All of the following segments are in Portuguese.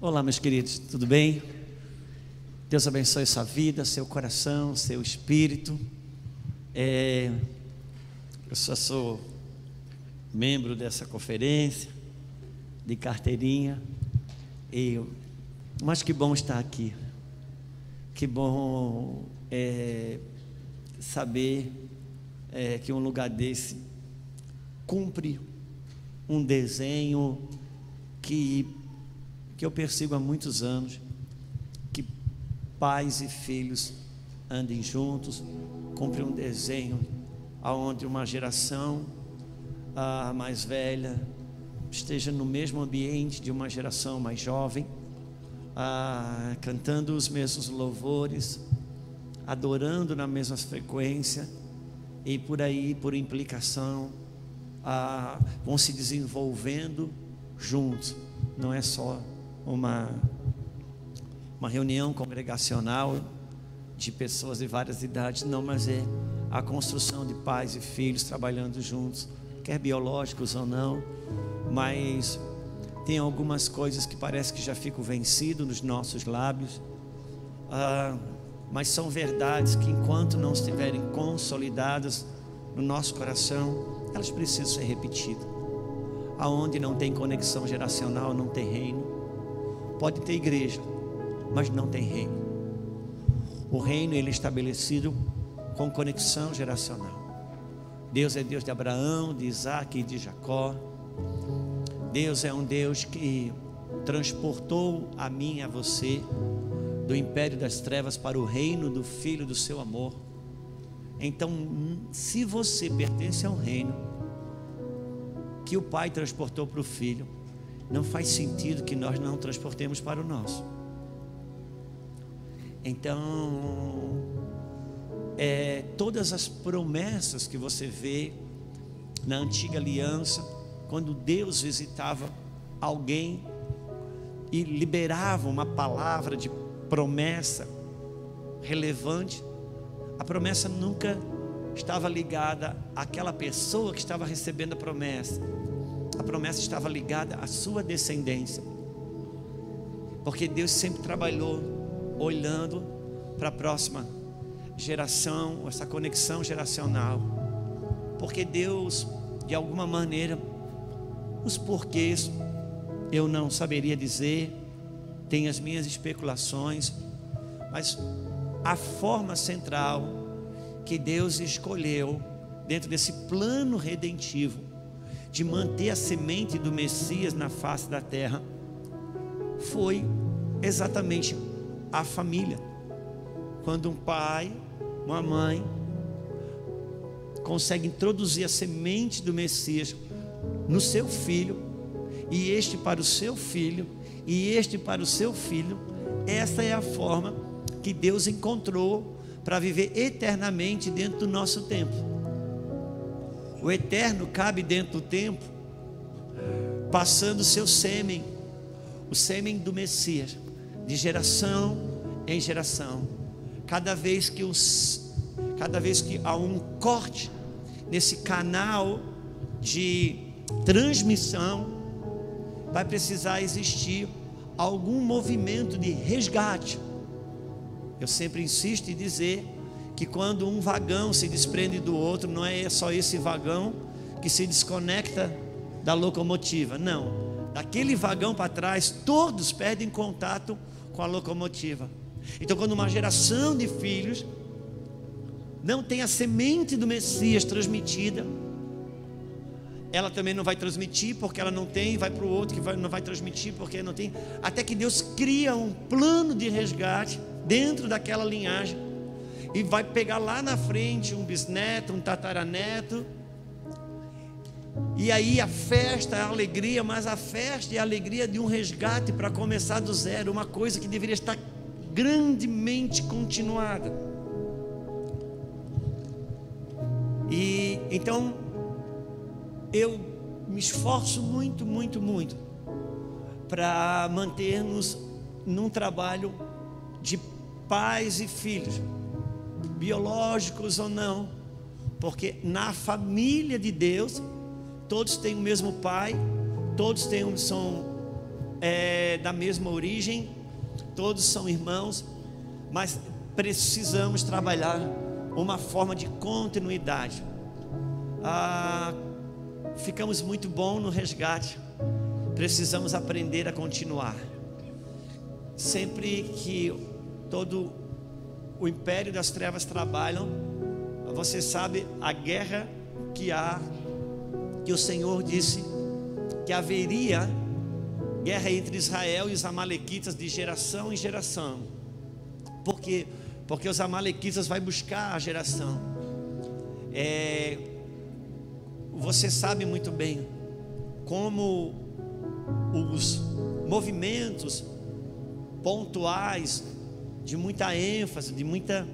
Olá, meus queridos, tudo bem? Deus abençoe sua vida, seu coração, seu espírito. Eu só sou membro dessa conferência, de carteirinha, mas que bom estar aqui. Que bom saber que um lugar desse cumpre um desenho que eu persigo há muitos anos, que pais e filhos andem juntos, cumpre um desenho onde uma geração mais velha esteja no mesmo ambiente de uma geração mais jovem, cantando os mesmos louvores, adorando na mesma frequência, e por aí, por implicação, vão se desenvolvendo juntos. Não é só uma reunião congregacional de pessoas de várias idades, não, mas é a construção de pais e filhos trabalhando juntos, quer biológicos ou não. Mas tem algumas coisas que parece que já ficam vencidas nos nossos lábios, mas são verdades que, enquanto não estiverem consolidadas no nosso coração, elas precisam ser repetidas. Aonde não tem conexão geracional, não tem reino. Pode ter igreja, mas não tem reino. O reino, ele é estabelecido com conexão geracional. Deus é Deus de Abraão, de Isaac e de Jacó. Deus é um Deus que transportou a mim e a você do império das trevas para o reino do Filho do seu amor. Então, se você pertence a um reino que o Pai transportou para o Filho, não faz sentido que nós não transportemos para o nosso. Então, todas as promessas que você vê na antiga aliança, quando Deus visitava alguém e liberava uma palavra de promessa relevante, a promessa nunca estava ligada àquela pessoa que estava recebendo a promessa. A promessa estava ligada à sua descendência, porque Deus sempre trabalhou olhando para a próxima geração, essa conexão geracional, porque Deus, de alguma maneira, os porquês eu não saberia dizer, tem as minhas especulações, mas a forma central que Deus escolheu dentro desse plano redentivo de manter a semente do Messias na face da terra foi exatamente a família. Quando um pai, uma mãe consegue introduzir a semente do Messias no seu filho, e este para o seu filho, e este para o seu filho, essa é a forma que Deus encontrou para viver eternamente dentro do nosso tempo. O eterno cabe dentro do tempo, passando o seu sêmen, o sêmen do Messias, de geração em geração. Cada vez que há um corte nesse canal de transmissão, vai precisar existir algum movimento de resgate. Eu sempre insisto em dizer que quando um vagão se desprende do outro, não é só esse vagão que se desconecta da locomotiva, não, daquele vagão para trás todos perdem contato com a locomotiva. Então, quando uma geração de filhos não tem a semente do Messias transmitida, ela também não vai transmitir porque ela não tem, vai para o outro que não vai transmitir porque não tem, até que Deus cria um plano de resgate dentro daquela linhagem, e vai pegar lá na frente um bisneto, um tataraneto, e aí a festa, a alegria, mas a festa e a alegria de um resgate para começar do zero, uma coisa que deveria estar grandemente continuada. E então eu me esforço muito para manter-nos num trabalho de pais e filhos, biológicos ou não, porque na família de Deus todos têm o mesmo pai, todos são da mesma origem, todos são irmãos, mas precisamos trabalhar uma forma de continuidade. Ficamos muito bom no resgate, precisamos aprender a continuar. Sempre que todo o império das trevas trabalham, você sabe a guerra que há, que o Senhor disse que haveria guerra entre Israel e os amalequitas de geração em geração. Por quê? Porque os amalequitas vão buscar a geração. Você sabe muito bem como os movimentos pontuais, de muita ênfase, de muita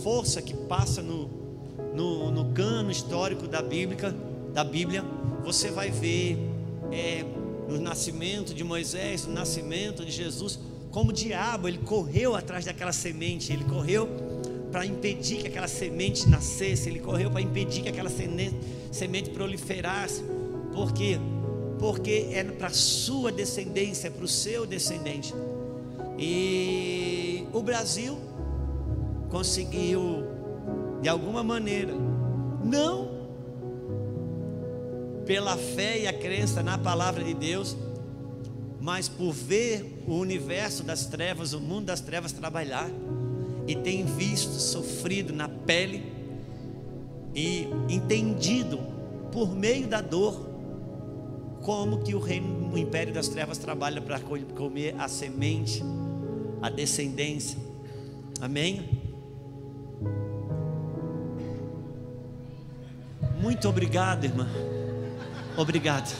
força que passa no cano histórico da Bíblia, você vai ver no nascimento de Moisés, no nascimento de Jesus, como o diabo, ele correu atrás daquela semente, ele correu para impedir que aquela semente nascesse, ele correu para impedir que aquela semente proliferasse. Por quê? Porque é para a sua descendência, é para o seu descendente. E o Brasil conseguiu, de alguma maneira, não pela fé e a crença na palavra de Deus, mas por ver o universo das trevas, o mundo das trevas trabalhar, e tem visto, sofrido na pele e entendido por meio da dor como que o império das trevas trabalha para comer a semente, a descendência. Amém? Muito obrigado, irmã. Obrigado.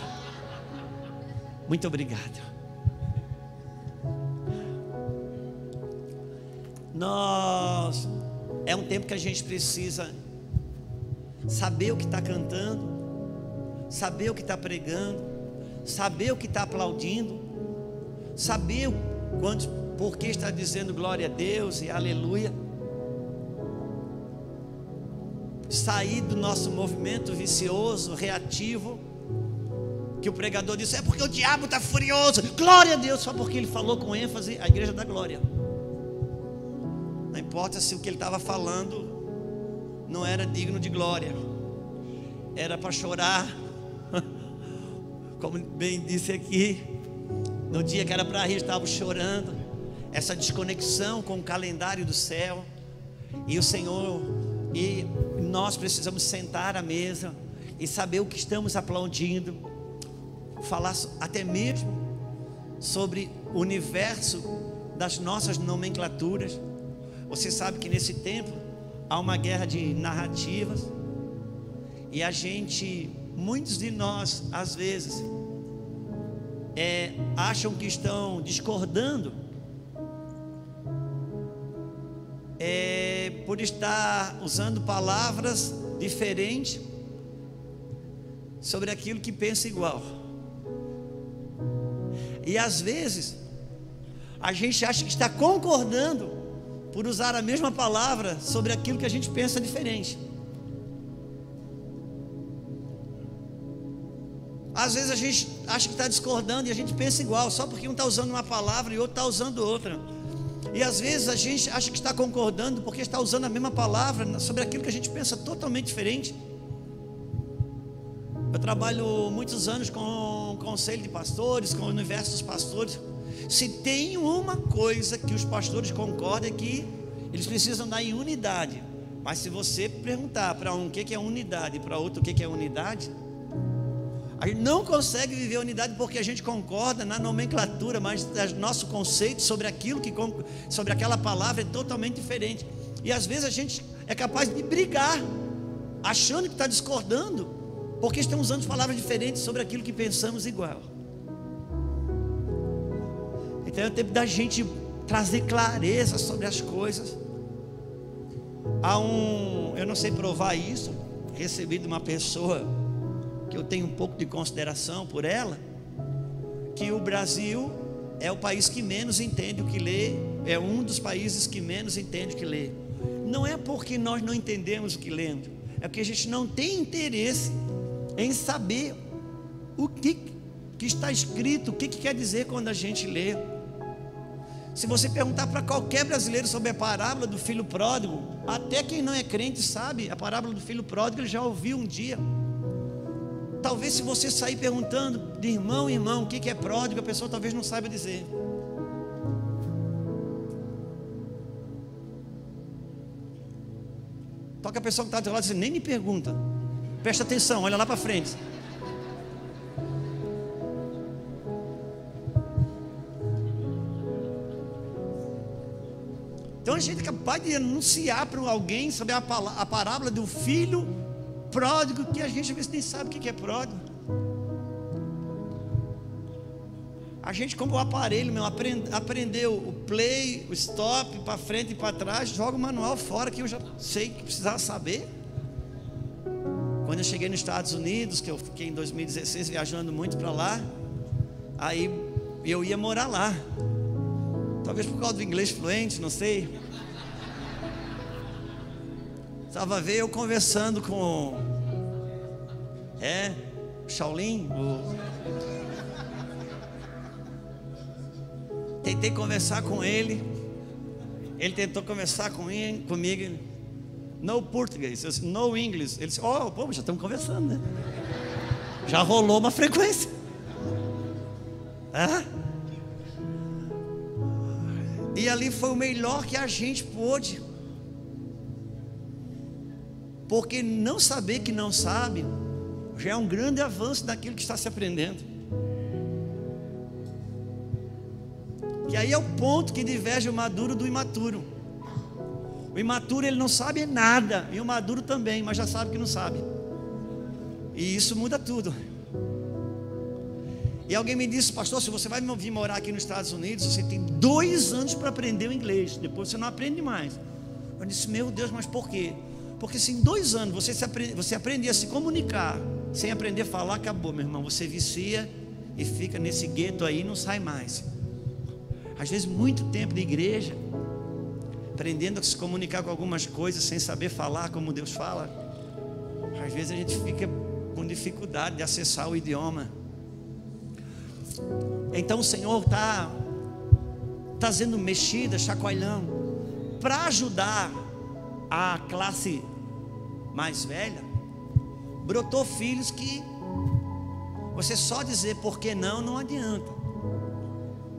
Muito obrigado. É um tempo que a gente precisa saber o que está cantando, saber o que está pregando, saber o que está aplaudindo, saber por que está dizendo glória a Deus e aleluia. Sair do nosso movimento vicioso, reativo, que o pregador disse, é porque o diabo está furioso, glória a Deus, só porque ele falou com ênfase, a igreja da glória. Não importa se o que ele estava falando não era digno de glória, era para chorar, como bem disse aqui, no dia que era para rir, estava chorando. Essa desconexão com o calendário do céu. E o Senhor, e nós precisamos sentar à mesa e saber o que estamos aplaudindo, falar até mesmo sobre o universo das nossas nomenclaturas. Você sabe que nesse tempo há uma guerra de narrativas, e muitos de nós às vezes acham que estão discordando por estar usando palavras diferentes sobre aquilo que pensa igual. E às vezes a gente acha que está concordando por usar a mesma palavra sobre aquilo que a gente pensa diferente. Às vezes a gente acha que está discordando e a gente pensa igual, só porque um está usando uma palavra e outro está usando outra. E às vezes a gente acha que está concordando porque está usando a mesma palavra sobre aquilo que a gente pensa totalmente diferente. Eu trabalho muitos anos com o conselho de pastores, com o universo dos pastores. Se tem uma coisa que os pastores concordam, é que eles precisam andar em unidade. Mas se você perguntar para um o que é unidade e para outro o que é unidade, a gente não consegue viver a unidade, porque a gente concorda na nomenclatura, mas nosso conceito sobre sobre aquela palavra é totalmente diferente. E às vezes a gente é capaz de brigar, achando que está discordando, porque estamos usando palavras diferentes sobre aquilo que pensamos igual. Então é o tempo da gente trazer clareza sobre as coisas. Eu não sei provar isso, recebi de uma pessoa que eu tenho um pouco de consideração por ela, que o Brasil é o país que menos entende o que lê, é um dos países que menos entende o que lê. Não é porque nós não entendemos o que lemos, é porque a gente não tem interesse em saber o que que está escrito, o que quer dizer quando a gente lê. Se você perguntar para qualquer brasileiro sobre a parábola do filho pródigo, até quem não é crente sabe, a parábola do filho pródigo ele já ouviu um dia. Talvez se você sair perguntando de irmão em irmão o que é pródigo, a pessoa talvez não saiba dizer. Toca a pessoa que está do teu lado e diz, nem me pergunta, presta atenção, olha lá para frente. Então a gente é capaz de anunciar para alguém sobre a parábola do filho pródigo, que a gente às vezes nem sabe o que é pródigo. A gente, como o aparelho meu, aprendeu o play, o stop, para frente e para trás, joga o manual fora, que eu já sei que precisava saber. Quando eu cheguei nos Estados Unidos, que eu fiquei em 2016 viajando muito para lá, aí eu ia morar lá, talvez por causa do inglês fluente, não sei. Estava a ver eu conversando com o Shaolin, tentei conversar com ele, ele tentou conversar comigo, no português, eu disse, no inglês. Ele disse, pô, já estamos conversando, né? Já rolou uma frequência. E ali foi o melhor que a gente pôde, porque não saber que não sabe já é um grande avanço daquilo que está se aprendendo. E aí é o ponto que diverge o maduro do imaturo. O imaturo ele não sabe nada, e o maduro também, mas já sabe que não sabe. E isso muda tudo. E alguém me disse, pastor, se você vai vir morar aqui nos Estados Unidos, você tem 2 anos para aprender o inglês, depois você não aprende mais. Eu disse, meu Deus, mas por quê? Porque se em 2 anos você aprender a se comunicar, sem aprender a falar, acabou, meu irmão. Você vicia e fica nesse gueto aí e não sai mais. Às vezes muito tempo de igreja, aprendendo a se comunicar com algumas coisas, sem saber falar como Deus fala. Às vezes a gente fica com dificuldade de acessar o idioma. Então o Senhor está trazendo mexida, chacoalhão, para ajudar a classe mais velha. Brotou filhos que você só dizer porque não adianta.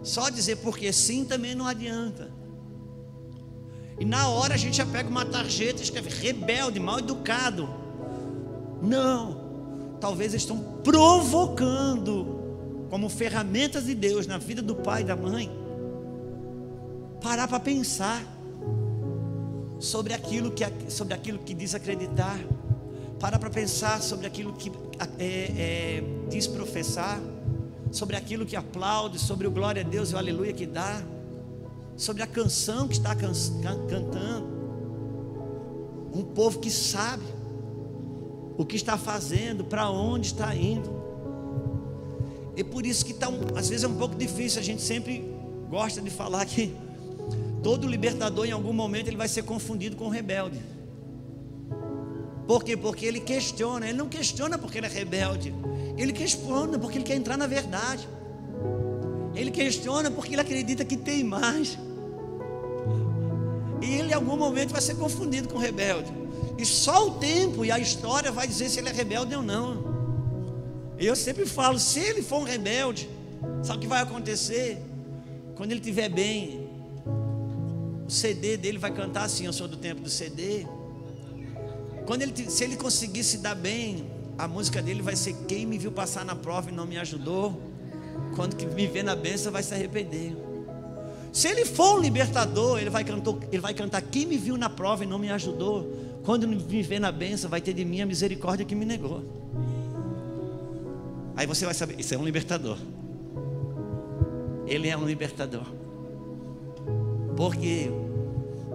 Só dizer porque sim também não adianta. E na hora a gente já pega uma tarjeta e escreve rebelde, mal educado. Não, talvez eles estão provocando, como ferramentas de Deus na vida do pai e da mãe, parar para pensar sobre aquilo que diz acreditar, parar para pensar sobre aquilo que diz professar, sobre aquilo que aplaude, sobre o glória a Deus e o aleluia que dá, sobre a canção que está cantando. Um povo que sabe o que está fazendo, para onde está indo. E por isso que às vezes é um pouco difícil. A gente sempre gosta de falar que todo libertador em algum momento ele vai ser confundido com rebelde. Por quê? Porque ele questiona. Ele não questiona porque ele é rebelde, ele questiona porque ele quer entrar na verdade. Ele questiona porque ele acredita que tem mais. E ele em algum momento vai ser confundido com rebelde. E só o tempo e a história vai dizer se ele é rebelde ou não. E eu sempre falo, se ele for um rebelde, sabe o que vai acontecer? Quando ele estiver bem, o CD dele vai cantar assim, eu sou do tempo do CD. Se ele conseguir se dar bem, a música dele vai ser quem me viu passar na prova e não me ajudou, quando que me vê na bênção vai se arrepender. Se ele for um libertador, ele vai cantar quem me viu na prova e não me ajudou, quando me vê na bênção vai ter de mim a misericórdia que me negou. Aí você vai saber, isso é um libertador. Ele é um libertador. Por quê?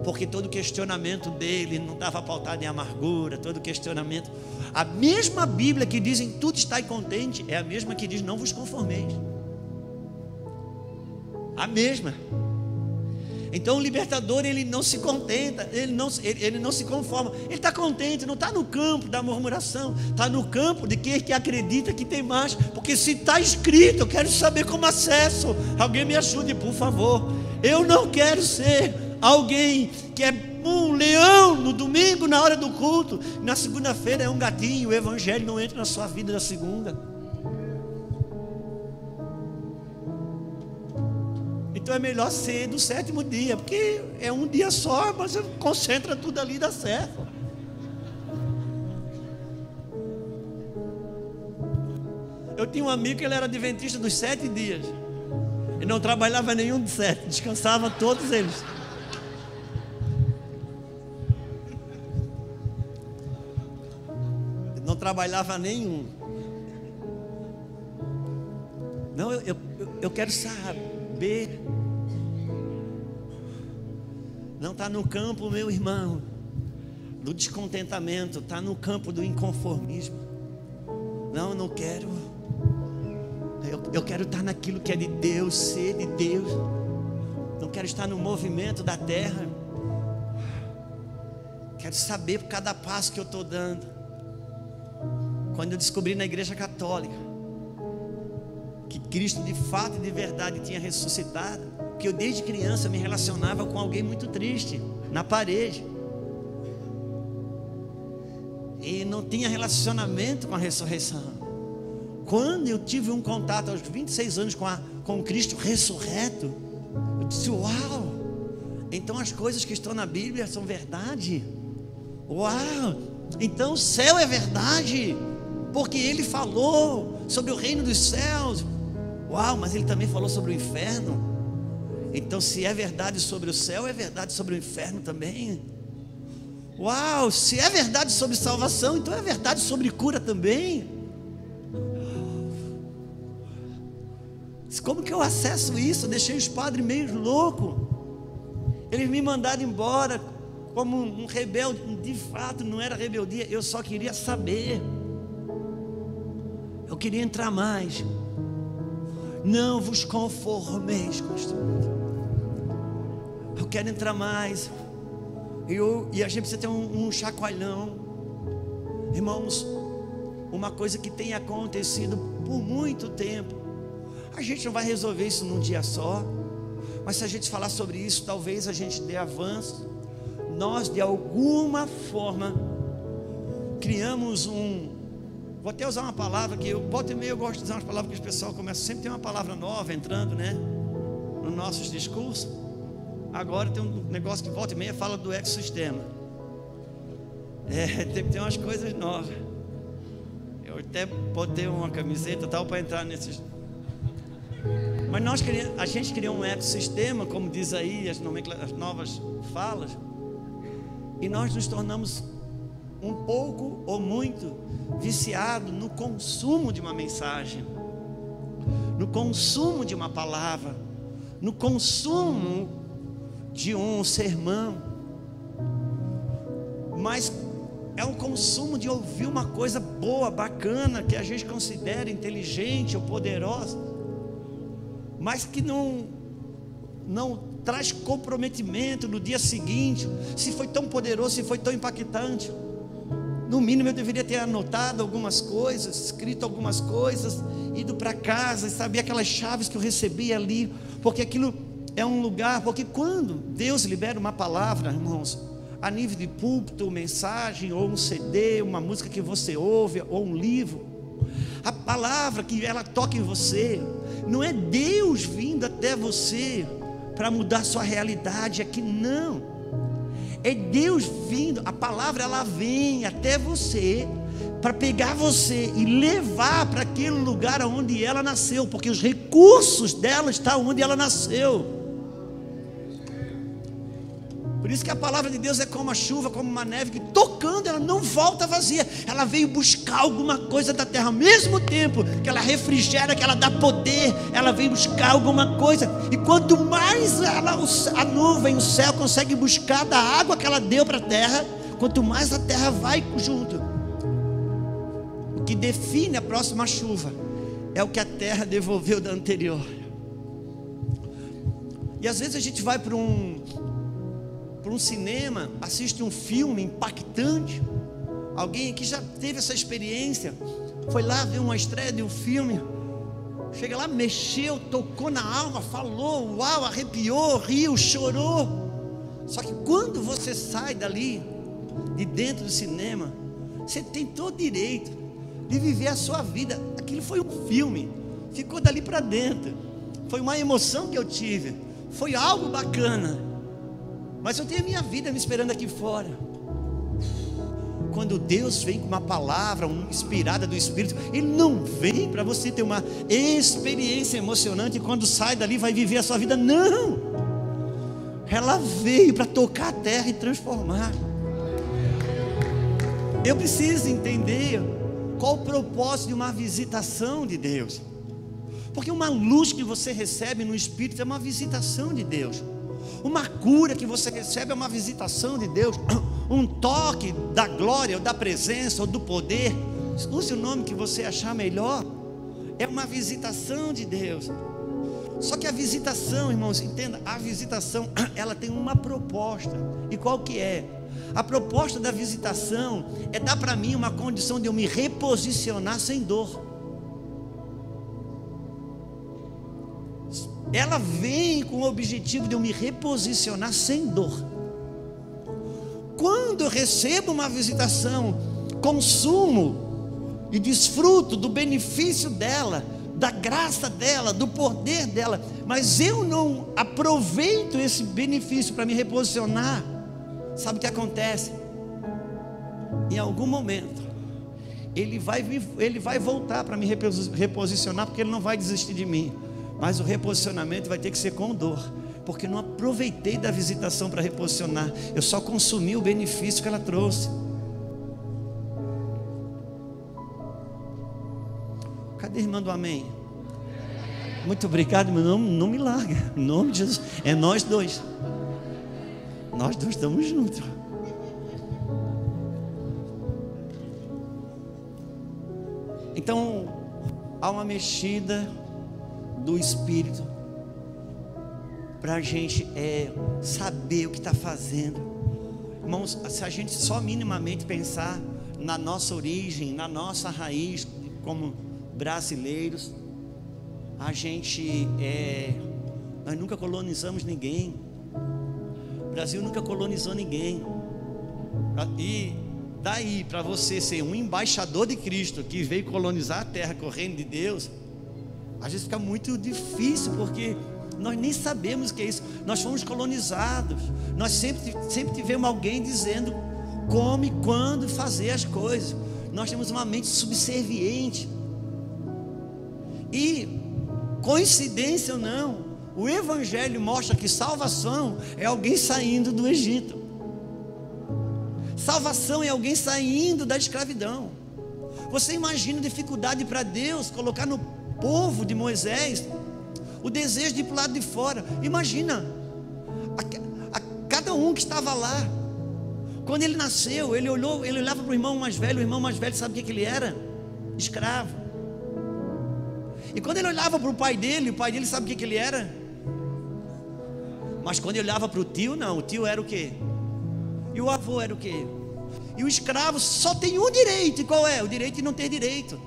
Porque todo questionamento dele não estava pautado em amargura. Todo questionamento, a mesma Bíblia que diz em tudo estai contente, é a mesma que diz não vos conformeis. A mesma. Então o libertador, ele não se contenta, ele não se conforma, ele está contente, não está no campo da murmuração, está no campo de quem que acredita que tem mais, porque se está escrito, eu quero saber como acesso. Alguém me ajude, por favor. Eu não quero ser alguém que é um leão no domingo na hora do culto, na segunda-feira é um gatinho, o evangelho não entra na sua vida na segunda. Então é melhor ser do 7º dia, porque é um dia só, mas você concentra tudo ali e dá certo. Eu tinha um amigo que ele era adventista dos 7 dias. Ele não trabalhava nenhum dos 7, descansava todos eles. Ele não trabalhava nenhum. Não, eu quero saber. Não está no campo, meu irmão, do descontentamento, está no campo do inconformismo. Não, eu não quero. Eu quero estar naquilo que é de Deus, ser de Deus. Não quero estar no movimento da terra. Quero saber por cada passo que eu estou dando. Quando eu descobri na igreja católica que Cristo de fato e de verdade tinha ressuscitado, que eu desde criança me relacionava com alguém muito triste, na parede, e não tinha relacionamento com a ressurreição. Quando eu tive um contato aos 26 anos com Cristo ressurreto, eu disse: uau, então as coisas que estão na Bíblia são verdade. Uau, então o céu é verdade, porque Ele falou sobre o reino dos céus. Uau, mas Ele também falou sobre o inferno. Então, se é verdade sobre o céu, é verdade sobre o inferno também. Uau, se é verdade sobre salvação, então é verdade sobre cura também. Como que eu acesso isso? Eu deixei os padres meio loucos. Eles me mandaram embora como um rebelde. De fato, não era rebeldia, eu só queria saber. Eu queria entrar mais. Não vos conformeis com este mundo. Eu quero entrar mais. E a gente precisa ter um chacoalhão. Irmãos, uma coisa que tem acontecido por muito tempo. A gente não vai resolver isso num dia só, mas se a gente falar sobre isso, talvez a gente dê avanço. Nós, de alguma forma, criamos vou até usar uma palavra que volta e meia eu gosto de usar umas palavras que o pessoal começa, sempre tem uma palavra nova entrando, né, nos nossos discursos. Agora tem um negócio que volta e meia fala do ecossistema. Tem umas coisas novas. Eu até botei uma camiseta tal para entrar nesses. Mas a gente criou um ecossistema, como diz aí as novas falas, e nós nos tornamos um pouco ou muito viciados no consumo de uma mensagem, no consumo de uma palavra, no consumo de um sermão. Mas é um consumo de ouvir uma coisa boa, bacana, que a gente considera inteligente ou poderosa, mas que não traz comprometimento no dia seguinte. Se foi tão poderoso, se foi tão impactante, no mínimo eu deveria ter anotado algumas coisas, escrito algumas coisas, ido para casa e saber aquelas chaves que eu recebi ali, porque aquilo é um lugar. Porque quando Deus libera uma palavra, irmãos, a nível de púlpito, mensagem, ou um CD, uma música que você ouve, ou um livro, a palavra que ela toca em você, não é Deus vindo até você para mudar sua realidade aqui, não. É Deus vindo, a palavra ela vem até você para pegar você e levar para aquele lugar onde ela nasceu, porque os recursos dela estão onde ela nasceu. Por isso que a palavra de Deus é como a chuva, como uma neve, que tocando ela não volta vazia. Ela veio buscar alguma coisa da terra. Ao mesmo tempo que ela refrigera, que ela dá poder, ela vem buscar alguma coisa. E quanto mais a nuvem, o céu consegue buscar da água que ela deu para a terra, quanto mais a terra vai junto. O que define a próxima chuva é o que a terra devolveu da anterior. E às vezes a gente vai para um cinema, assiste um filme impactante. Alguém que já teve essa experiência, foi lá ver uma estreia de um filme, chega lá, mexeu, tocou na alma, falou, uau, arrepiou, riu, chorou. Só que quando você sai dali, de dentro do cinema, você tem todo o direito de viver a sua vida. Aquilo foi um filme, ficou dali para dentro, foi uma emoção que eu tive, foi algo bacana, mas eu tenho a minha vida me esperando aqui fora. Quando Deus vem com uma palavra inspirada do Espírito, Ele não vem para você ter uma experiência emocionante e quando sai dali vai viver a sua vida. Não, ela veio para tocar a terra e transformar. Eu preciso entender qual o propósito de uma visitação de Deus, porque uma luz que você recebe no Espírito é uma visitação de Deus. Uma cura que você recebe é uma visitação de Deus. Um toque da glória, ou da presença, ou do poder, use o nome que você achar melhor, é uma visitação de Deus. Só que a visitação, irmãos, entenda, a visitação, ela tem uma proposta. E qual que é? A proposta da visitação é dar para mim uma condição de eu me reposicionar sem dor. Ela vem com o objetivo de eu me reposicionar sem dor. Quando eu recebo uma visitação, consumo e desfruto do benefício dela, da graça dela, do poder dela, mas eu não aproveito esse benefício para me reposicionar, sabe o que acontece? Em algum momento ele vai voltar para me reposicionar, porque ele não vai desistir de mim, mas o reposicionamento vai ter que ser com dor, porque eu não aproveitei da visitação para reposicionar, eu só consumi o benefício que ela trouxe. Cadê a irmã do amém? Muito obrigado, meu nome, não me larga, em nome de Jesus, é nós dois estamos juntos. Então há uma mexida do Espírito para a gente saber o que está fazendo. Irmãos, se a gente só minimamente pensar na nossa origem, na nossa raiz, como brasileiros, nós nunca colonizamos ninguém. O Brasil nunca colonizou ninguém. E daí para você ser um embaixador de Cristo que veio colonizar a terra com o reino de Deus, às vezes fica muito difícil, porque nós nem sabemos o que é isso. Nós fomos colonizados. Nós sempre tivemos alguém dizendo como e quando fazer as coisas. Nós temos uma mente subserviente. E, coincidência ou não, o Evangelho mostra que salvação é alguém saindo do Egito. Salvação é alguém saindo da escravidão. Você imagina a dificuldade para Deus colocar no povo de Moisés o desejo de ir para o lado de fora. Imagina a cada um que estava lá. Quando ele nasceu, ele olhava para o irmão mais velho. O irmão mais velho, sabe o que ele era? Escravo. E quando ele olhava para o pai dele sabe o que ele era? Mas quando ele olhava para o tio, não, o tio era o quê? E o avô era o quê? E o escravo só tem um direito. E qual é? O direito de não ter direito.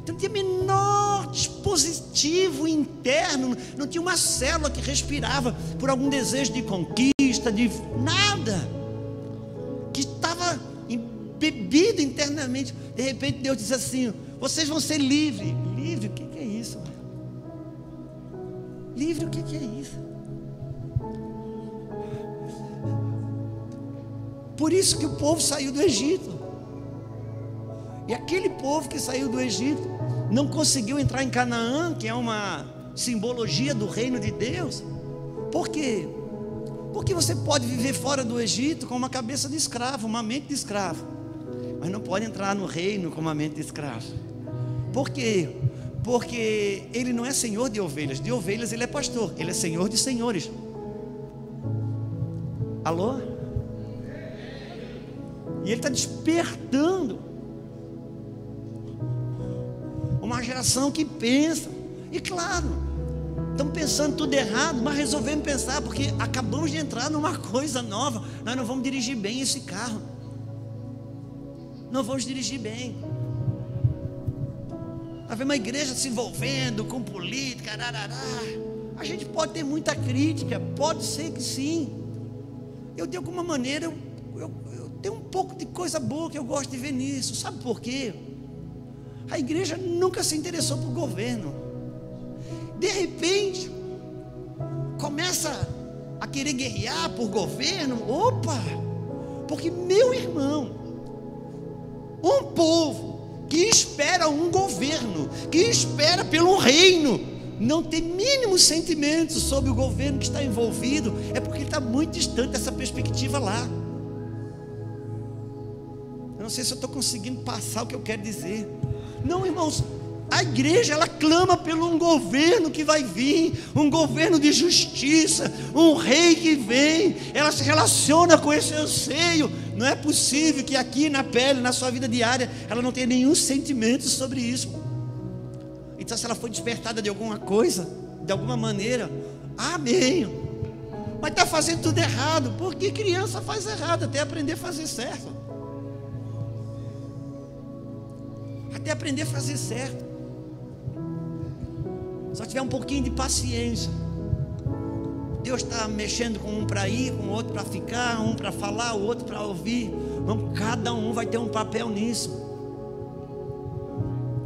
Então não tinha menor dispositivo interno, não tinha uma célula que respirava por algum desejo de conquista, de nada, que estava embebido internamente. De repente Deus disse assim: vocês vão ser livres. Livre? O que é isso? Livre, o que é isso? Por isso que o povo saiu do Egito. E aquele povo que saiu do Egito não conseguiu entrar em Canaã, que é uma simbologia do reino de Deus. Por quê? Porque você pode viver fora do Egito com uma cabeça de escravo, uma mente de escravo, mas não pode entrar no reino com uma mente de escravo. Por quê? Porque ele não é senhor de ovelhas ele é pastor, ele é senhor de senhores. Alô? E ele está despertando uma geração que pensa. E claro, Estamos pensando tudo errado, mas resolvemos pensar, porque acabamos de entrar numa coisa nova. Nós não vamos dirigir bem esse carro. Não vamos dirigir bem. Nós vemos uma igreja se envolvendo com política, ararará. A gente pode ter muita crítica, pode ser que sim. Eu de alguma maneira, eu tenho um pouco de coisa boa que eu gosto de ver nisso. Sabe por quê? A igreja nunca se interessou por governo. De repente, começa a querer guerrear por governo. Opa! Porque, meu irmão, um povo que espera um governo, que espera pelo reino, não tem mínimo sentimento sobre o governo que está envolvido, é porque está muito distante dessa perspectiva lá. Eu não sei se eu estou conseguindo passar o que eu quero dizer. Não, irmãos, a igreja, ela clama pelo um governo que vai vir, um governo de justiça, um rei que vem. Ela se relaciona com esse anseio. Não é possível que aqui na pele, na sua vida diária, ela não tenha nenhum sentimento sobre isso. Então, se ela foi despertada de alguma coisa, de alguma maneira, amém. Mas está fazendo tudo errado. Porque criança faz errado até aprender a fazer certo. Até aprender a fazer certo. Só tiver um pouquinho de paciência. Deus está mexendo com um para ir, com o outro para ficar, um para falar, o outro para ouvir. Vamos, cada um vai ter um papel nisso.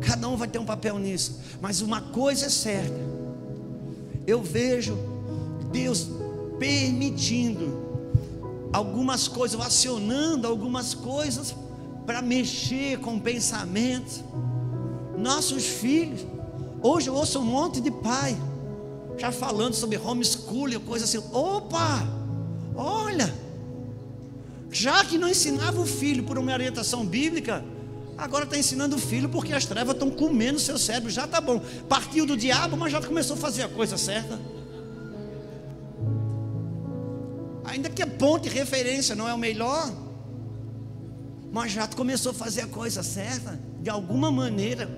Cada um vai ter um papel nisso. Mas uma coisa é certa, eu vejo Deus permitindo algumas coisas, acionando algumas coisas para mexer com pensamentos. Nossos filhos, hoje eu ouço um monte de pai já falando sobre homeschooling, coisa assim. Opa, olha, já que não ensinava o filho por uma orientação bíblica, agora está ensinando o filho porque as trevas estão comendo o seu cérebro. Já está bom, partiu do diabo, mas já começou a fazer a coisa certa. Ainda que a ponte de referência não é o melhor, mas já começou a fazer a coisa certa, de alguma maneira.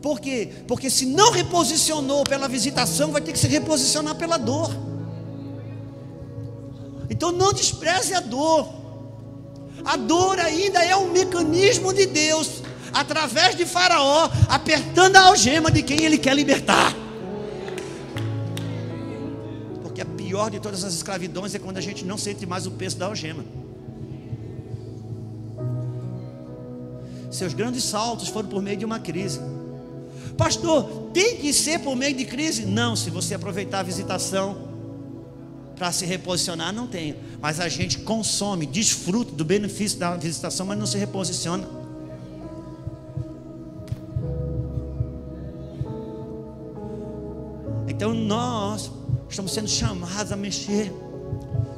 Por quê? Porque se não reposicionou pela visitação, vai ter que se reposicionar pela dor. Então não despreze a dor. A dor ainda é um mecanismo de Deus, através de Faraó, apertando a algema de quem ele quer libertar. Porque a pior de todas as escravidões é quando a gente não sente mais o peso da algema. Seus grandes saltos foram por meio de uma crise. Pastor, tem que ser por meio de crise? Não, se você aproveitar a visitação para se reposicionar, não tem. Mas a gente consome, desfruta do benefício da visitação, mas não se reposiciona. Então nós estamos sendo chamados a mexer.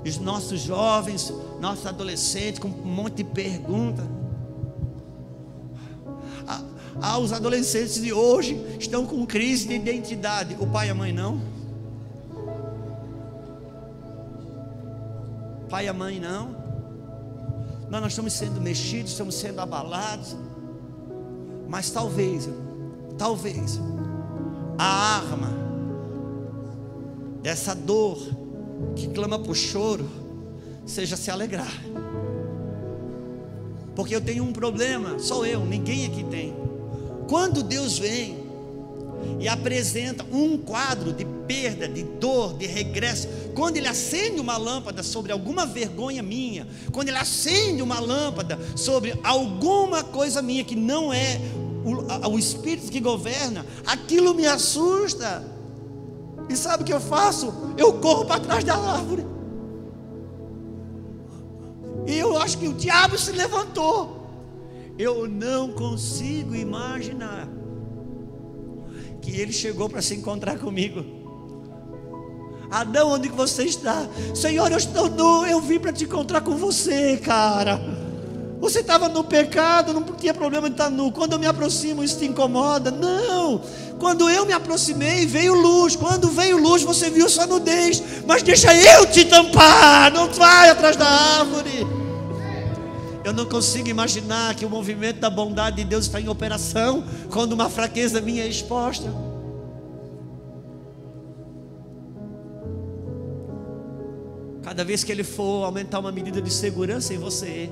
Os nossos jovens, nossos adolescentes, com um monte de perguntas. Os adolescentes de hoje estão com crise de identidade. O pai e a mãe não. Pai e a mãe não. Nós estamos sendo mexidos, estamos sendo abalados. Mas talvez a arma dessa dor que clama por choro seja se alegrar. Porque eu tenho um problema, sou eu, ninguém aqui tem. Quando Deus vem e apresenta um quadro de perda, de dor, de regresso, quando Ele acende uma lâmpada sobre alguma vergonha minha, quando Ele acende uma lâmpada sobre alguma coisa minha que não é o Espírito que governa, aquilo me assusta. E sabe o que eu faço? Eu corro para trás da árvore. E eu acho que o diabo se levantou. Eu não consigo imaginar que ele chegou para se encontrar comigo. Adão, onde que você está? Senhor, eu estou nu, eu vim para te encontrar com você, cara. Você estava no pecado, não tinha problema de estar nu. Quando eu me aproximo, isso te incomoda? Não. Quando eu me aproximei, veio luz. Quando veio luz, você viu sua nudez. Mas deixa eu te tampar, não vai atrás da árvore. Eu não consigo imaginar que o movimento da bondade de Deus está em operação quando uma fraqueza minha é exposta. Cada vez que Ele for aumentar uma medida de segurança em você,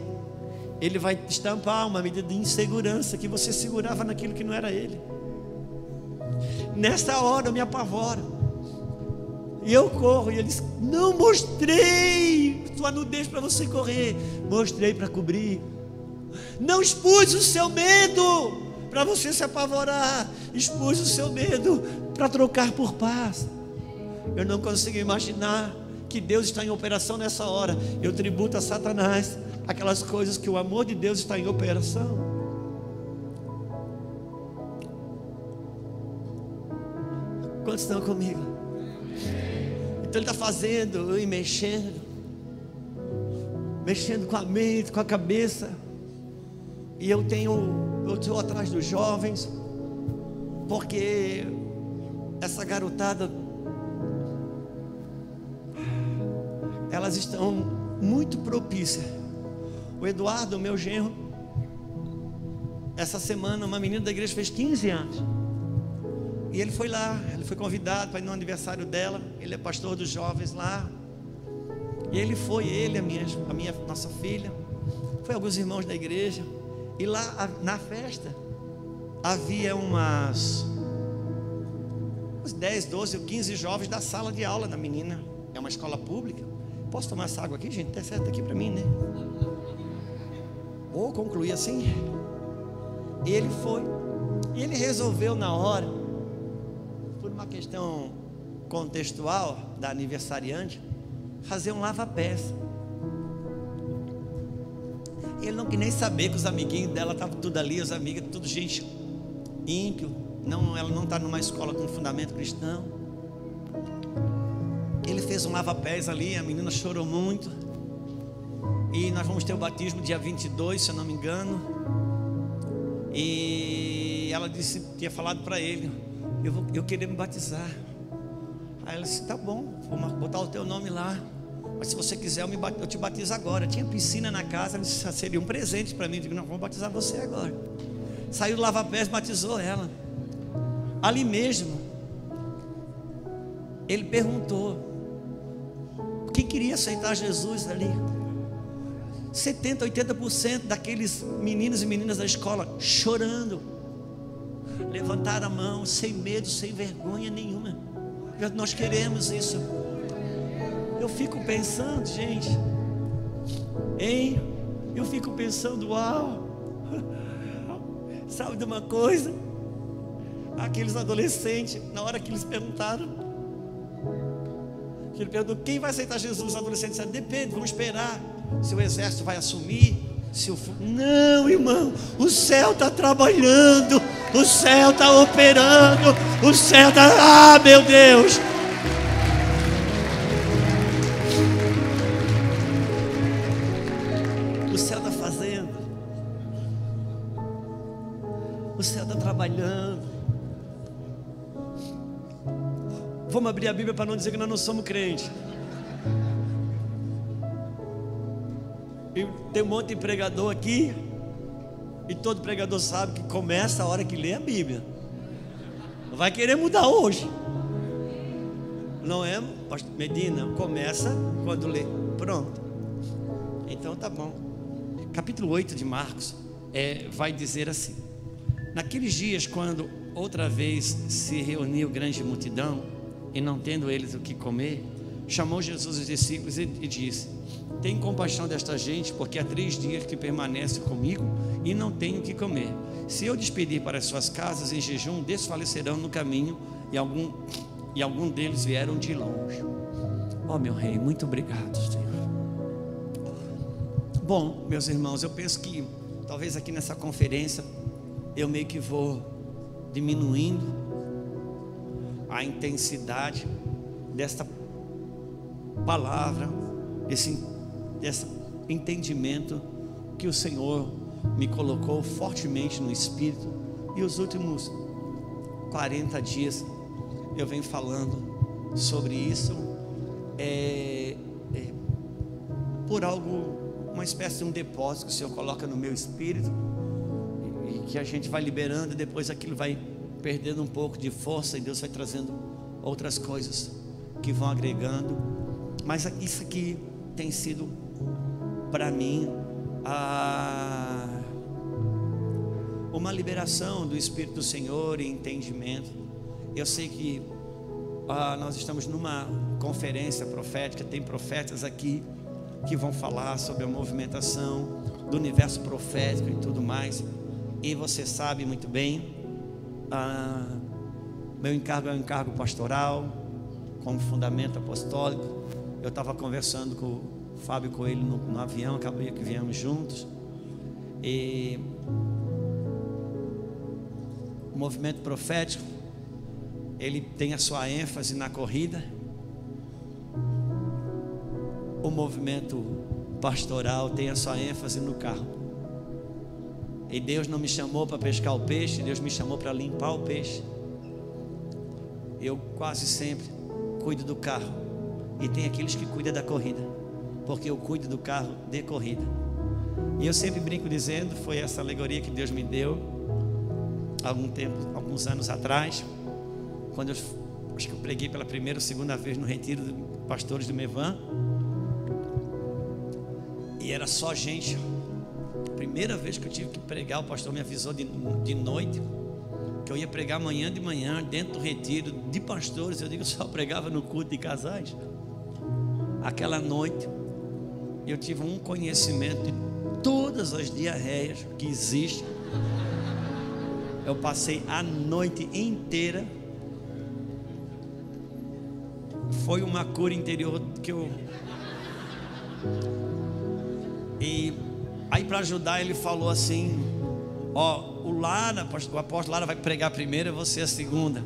Ele vai estampar uma medida de insegurança que você segurava naquilo que não era Ele. Nesta hora eu me apavoro e eu corro, e Ele diz: não mostrei sua nudez para você correr, mostrei para cobrir. Não expus o seu medo para você se apavorar, expus o seu medo para trocar por paz. Eu não consigo imaginar que Deus está em operação nessa hora. Eu tributo a Satanás aquelas coisas que o amor de Deus está em operação. Quantos estão comigo? Então Ele está fazendo e mexendo com a mente, com a cabeça. E eu estou atrás dos jovens, porque essa garotada, elas estão muito propícias. O Eduardo, meu genro, essa semana uma menina da igreja fez 15 anos. E ele foi lá, ele foi convidado para ir no aniversário dela. Ele é pastor dos jovens lá. E ele foi, nossa filha, foi alguns irmãos da igreja. E lá na festa havia uns 10, 12 ou 15 jovens da sala de aula da menina. É uma escola pública. Posso tomar essa água aqui, gente? Tá certo aqui para mim, né? Vou concluir assim. Ele foi, e ele resolveu na hora, por uma questão contextual da aniversariante, fazer um lava-pés. Ele não quis nem saber que os amiguinhos dela estavam tudo ali, as amigas, tudo gente ímpio. Não, ela não está numa escola com fundamento cristão. Ele fez um lava-pés ali, a menina chorou muito. E nós vamos ter o batismo dia 22, se eu não me engano. E ela tinha falado para ele: eu queria me batizar. Aí ela disse: tá bom, vou botar o teu nome lá, mas se você quiser eu te batizo agora. Tinha piscina na casa, ela disse: seria um presente para mim. Eu digo: não, vou batizar você agora. Saiu do lava-pés, batizou ela. Ali mesmo, ele perguntou quem queria aceitar Jesus ali. 70%, 80% daqueles meninos e meninas da escola chorando, levantaram a mão, sem medo, sem vergonha nenhuma. Nós queremos isso. Eu fico pensando, gente, eu fico pensando, uau, sabe de uma coisa? Aqueles adolescentes, na hora que eles perguntaram, ele perguntou: quem vai aceitar Jesus? Os adolescentes disseram: depende, vamos esperar se o exército vai assumir, não, irmão, o céu está trabalhando, o céu está operando, o céu está, meu Deus, o céu está fazendo, o céu está trabalhando. Vamos abrir a Bíblia para não dizer que nós não somos crentes. E tem um monte de pregador aqui, e todo pregador sabe que começa a hora que lê a Bíblia. Não vai querer mudar hoje, não é, pastor Medina? Começa quando lê. Pronto. Então tá bom. Capítulo 8 de Marcos vai dizer assim: naqueles dias, quando outra vez se reuniu grande multidão, e não tendo eles o que comer, chamou Jesus os discípulos e disse: tem compaixão desta gente, porque há 3 dias que permanece comigo e não tem o que comer. Se eu despedir para as suas casas em jejum, desfalecerão no caminho, e algum deles vieram de longe. Ó meu Rei, muito obrigado, Senhor. Bom, meus irmãos, eu penso que talvez aqui nessa conferência eu meio que vou diminuindo a intensidade desta palavra, desse entendimento que o Senhor me colocou fortemente no Espírito. E os últimos 40 dias eu venho falando sobre isso, por algo, uma espécie de um depósito que o Senhor coloca no meu espírito, e que a gente vai liberando, e depois aquilo vai perdendo um pouco de força, e Deus vai trazendo outras coisas que vão agregando. Mas isso aqui tem sido para mim uma liberação do Espírito do Senhor e entendimento. Eu sei que nós estamos numa conferência profética, tem profetas aqui que vão falar sobre a movimentação do universo profético e tudo mais, e você sabe muito bem, meu encargo é um encargo pastoral, como fundamento apostólico. Eu estava conversando com o Fábio Coelho no avião, acabou que viemos juntos, e o movimento profético, ele tem a sua ênfase na corrida. O movimento pastoral tem a sua ênfase no carro. E Deus não me chamou para pescar o peixe, Deus me chamou para limpar o peixe. Eu quase sempre cuido do carro, e tem aqueles que cuidam da corrida, porque eu cuido do carro de corrida. E eu sempre brinco dizendo, foi essa alegoria que Deus me deu alguns anos atrás, quando acho que eu preguei pela primeira ou segunda vez no retiro de pastores do Mevan, e era só gente. Primeira vez que eu tive que pregar, o pastor me avisou de noite que eu ia pregar amanhã de manhã dentro do retiro de pastores. Eu digo, eu só pregava no culto de casais. Aquela noite eu tive um conhecimento de todas as diarreias que existem. Eu passei a noite inteira. Foi uma cura interior que eu... E aí, para ajudar, ele falou assim: o apóstolo Lara vai pregar primeiro e você a segunda.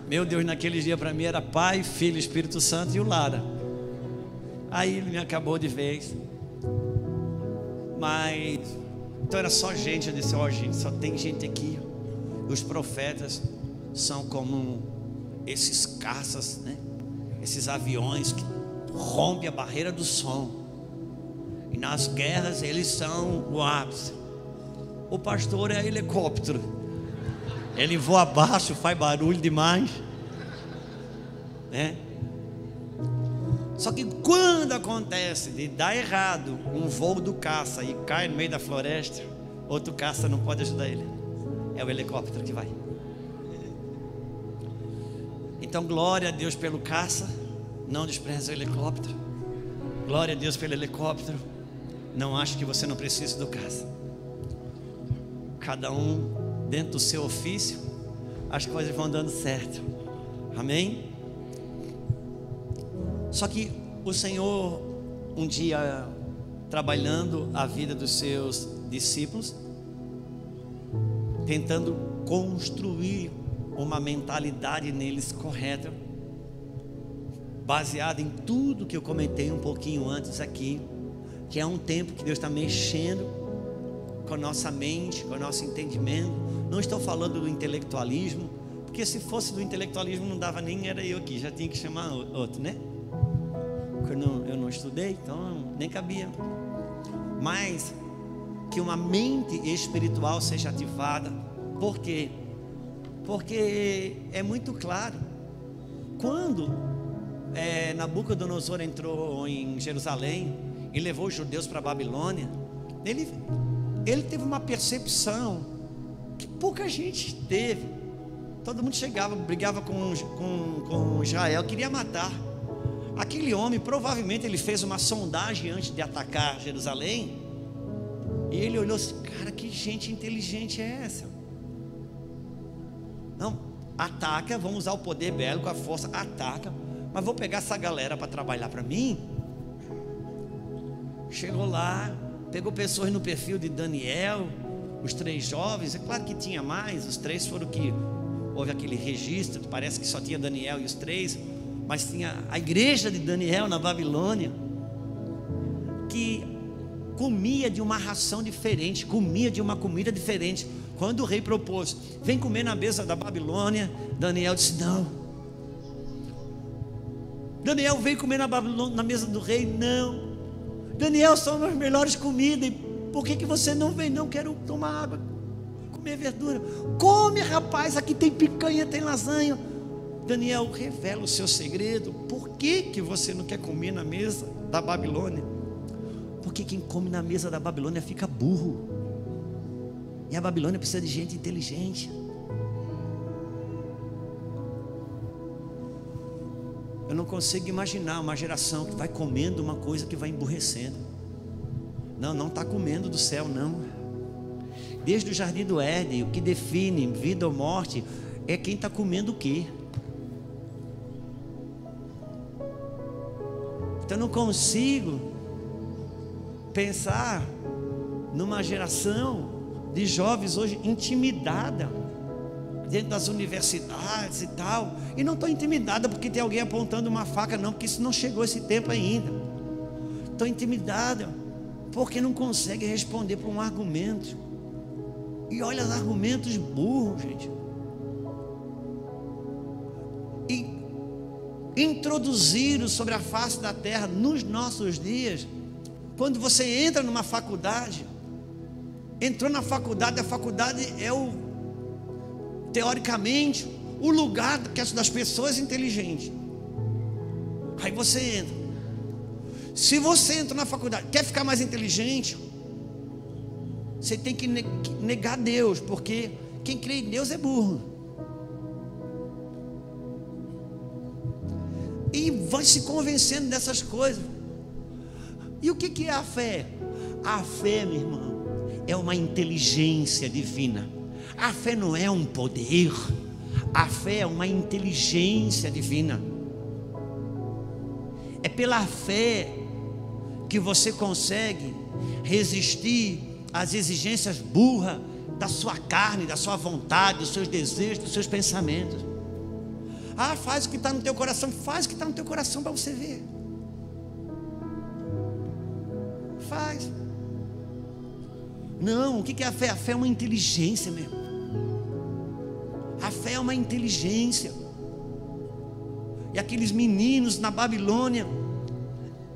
Meu Deus, naquele dia para mim era Pai, Filho, Espírito Santo e o Lara. Aí ele me acabou de vez. Mas então era só gente. Eu disse: gente, só tem gente aqui. Os profetas são como esses caças, né? Esses aviões que rompem a barreira do som. E nas guerras eles são o ápice. O pastor é helicóptero. Ele voa abaixo, faz barulho demais, né? Só que quando acontece de dar errado um voo do caça e cai no meio da floresta, outro caça não pode ajudar ele. É o helicóptero que vai. Então glória a Deus pelo caça, não despreze o helicóptero. Glória a Deus pelo helicóptero. Não acho que você não precisa do caça. Cada um dentro do seu ofício, as coisas vão dando certo. Amém? Só que o Senhor, um dia, trabalhando a vida dos seus discípulos, tentando construir uma mentalidade neles correta, baseada em tudo que eu comentei um pouquinho antes aqui, que é um tempo que Deus está mexendo com a nossa mente, com o nosso entendimento. Não estou falando do intelectualismo, porque se fosse do intelectualismo não dava nem, era eu aqui, já tinha que chamar outro, né? Eu não estudei, então nem cabia. Mas que uma mente espiritual seja ativada. Por quê? Porque é muito claro, quando Nabucodonosor entrou em Jerusalém e levou os judeus para a Babilônia, ele teve uma percepção que pouca gente teve. Todo mundo chegava, brigava com Israel, queria matar. Aquele homem, provavelmente ele fez uma sondagem antes de atacar Jerusalém, e ele olhou assim: cara, que gente inteligente é essa? Não, ataca, vamos usar o poder bélico, a força, ataca, mas vou pegar essa galera para trabalhar para mim. Chegou lá, pegou pessoas no perfil de Daniel, os 3 jovens. É claro que tinha mais, os 3 foram que houve aquele registro, parece que só tinha Daniel e os 3, mas tinha a igreja de Daniel na Babilônia, que comia de uma ração diferente, comia de uma comida diferente. Quando o rei propôs: vem comer na mesa da Babilônia, Daniel disse: não. Daniel veio comer na mesa do rei: não. Daniel, são as melhores comidas, e por que você não vem? Não, quero tomar água, comer verdura. Come, rapaz, aqui tem picanha, tem lasanha. Daniel revela o seu segredo. Por que você não quer comer na mesa da Babilônia, porque quem come na mesa da Babilônia fica burro, e a Babilônia precisa de gente inteligente. Eu não consigo imaginar uma geração que vai comendo uma coisa que vai emburrecendo. Não está comendo do céu, não. Desde o jardim do Éden, o que define vida ou morte é quem está comendo o quê. Então eu não consigo pensar numa geração de jovens hoje intimidada dentro das universidades e tal, e não estou intimidada porque tem alguém apontando uma faca, não, porque isso não chegou esse tempo ainda. Estou intimidada porque não consegue responder para um argumento, e olha os argumentos burros, gente, e introduziram sobre a face da terra nos nossos dias. Quando você entra numa faculdade, entrou na faculdade, a faculdade é teoricamente o lugar das pessoas inteligentes. Aí você entra. Se você entra na faculdade, quer ficar mais inteligente, você tem que negar Deus, porque quem crê em Deus é burro. E vai se convencendo dessas coisas. E o que é a fé? A fé, meu irmão, é uma inteligência divina. A fé não é um poder, a fé é uma inteligência divina. É pela fé que você consegue resistir às exigências burras da sua carne, da sua vontade, dos seus desejos, dos seus pensamentos. Faz o que está no teu coração, faz o que está no teu coração para você ver. Faz. Não, o que é a fé? A fé é uma inteligência mesmo. A fé é uma inteligência. E aqueles meninos na Babilônia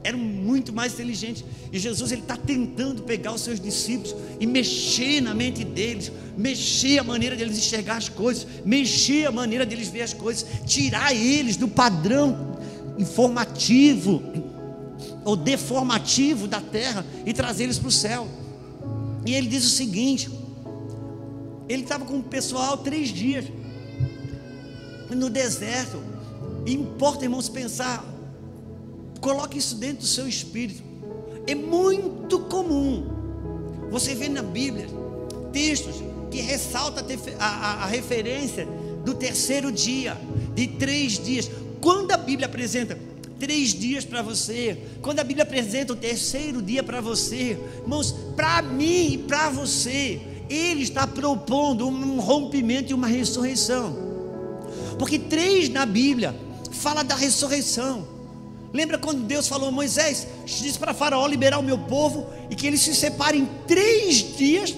eram muito mais inteligentes. E Jesus, ele está tentando pegar os seus discípulos e mexer na mente deles, mexer a maneira deles enxergar as coisas, mexer a maneira deles ver as coisas, tirar eles do padrão informativo ou deformativo da terra e trazer eles para o céu. E ele diz o seguinte: ele estava com o pessoal 3 dias no deserto. E importa, irmãos, pensar, coloque isso dentro do seu espírito. É muito comum você ver na Bíblia textos que ressaltam a referência do 3º dia, de 3 dias. Quando a Bíblia apresenta 3 dias para você, quando a Bíblia apresenta o 3º dia para você, irmãos, para mim e para você, ele está propondo um rompimento e uma ressurreição. Porque 3 na Bíblia fala da ressurreição. Lembra quando Deus falou a Moisés, disse para Faraó liberar o meu povo e que eles se separem 3 dias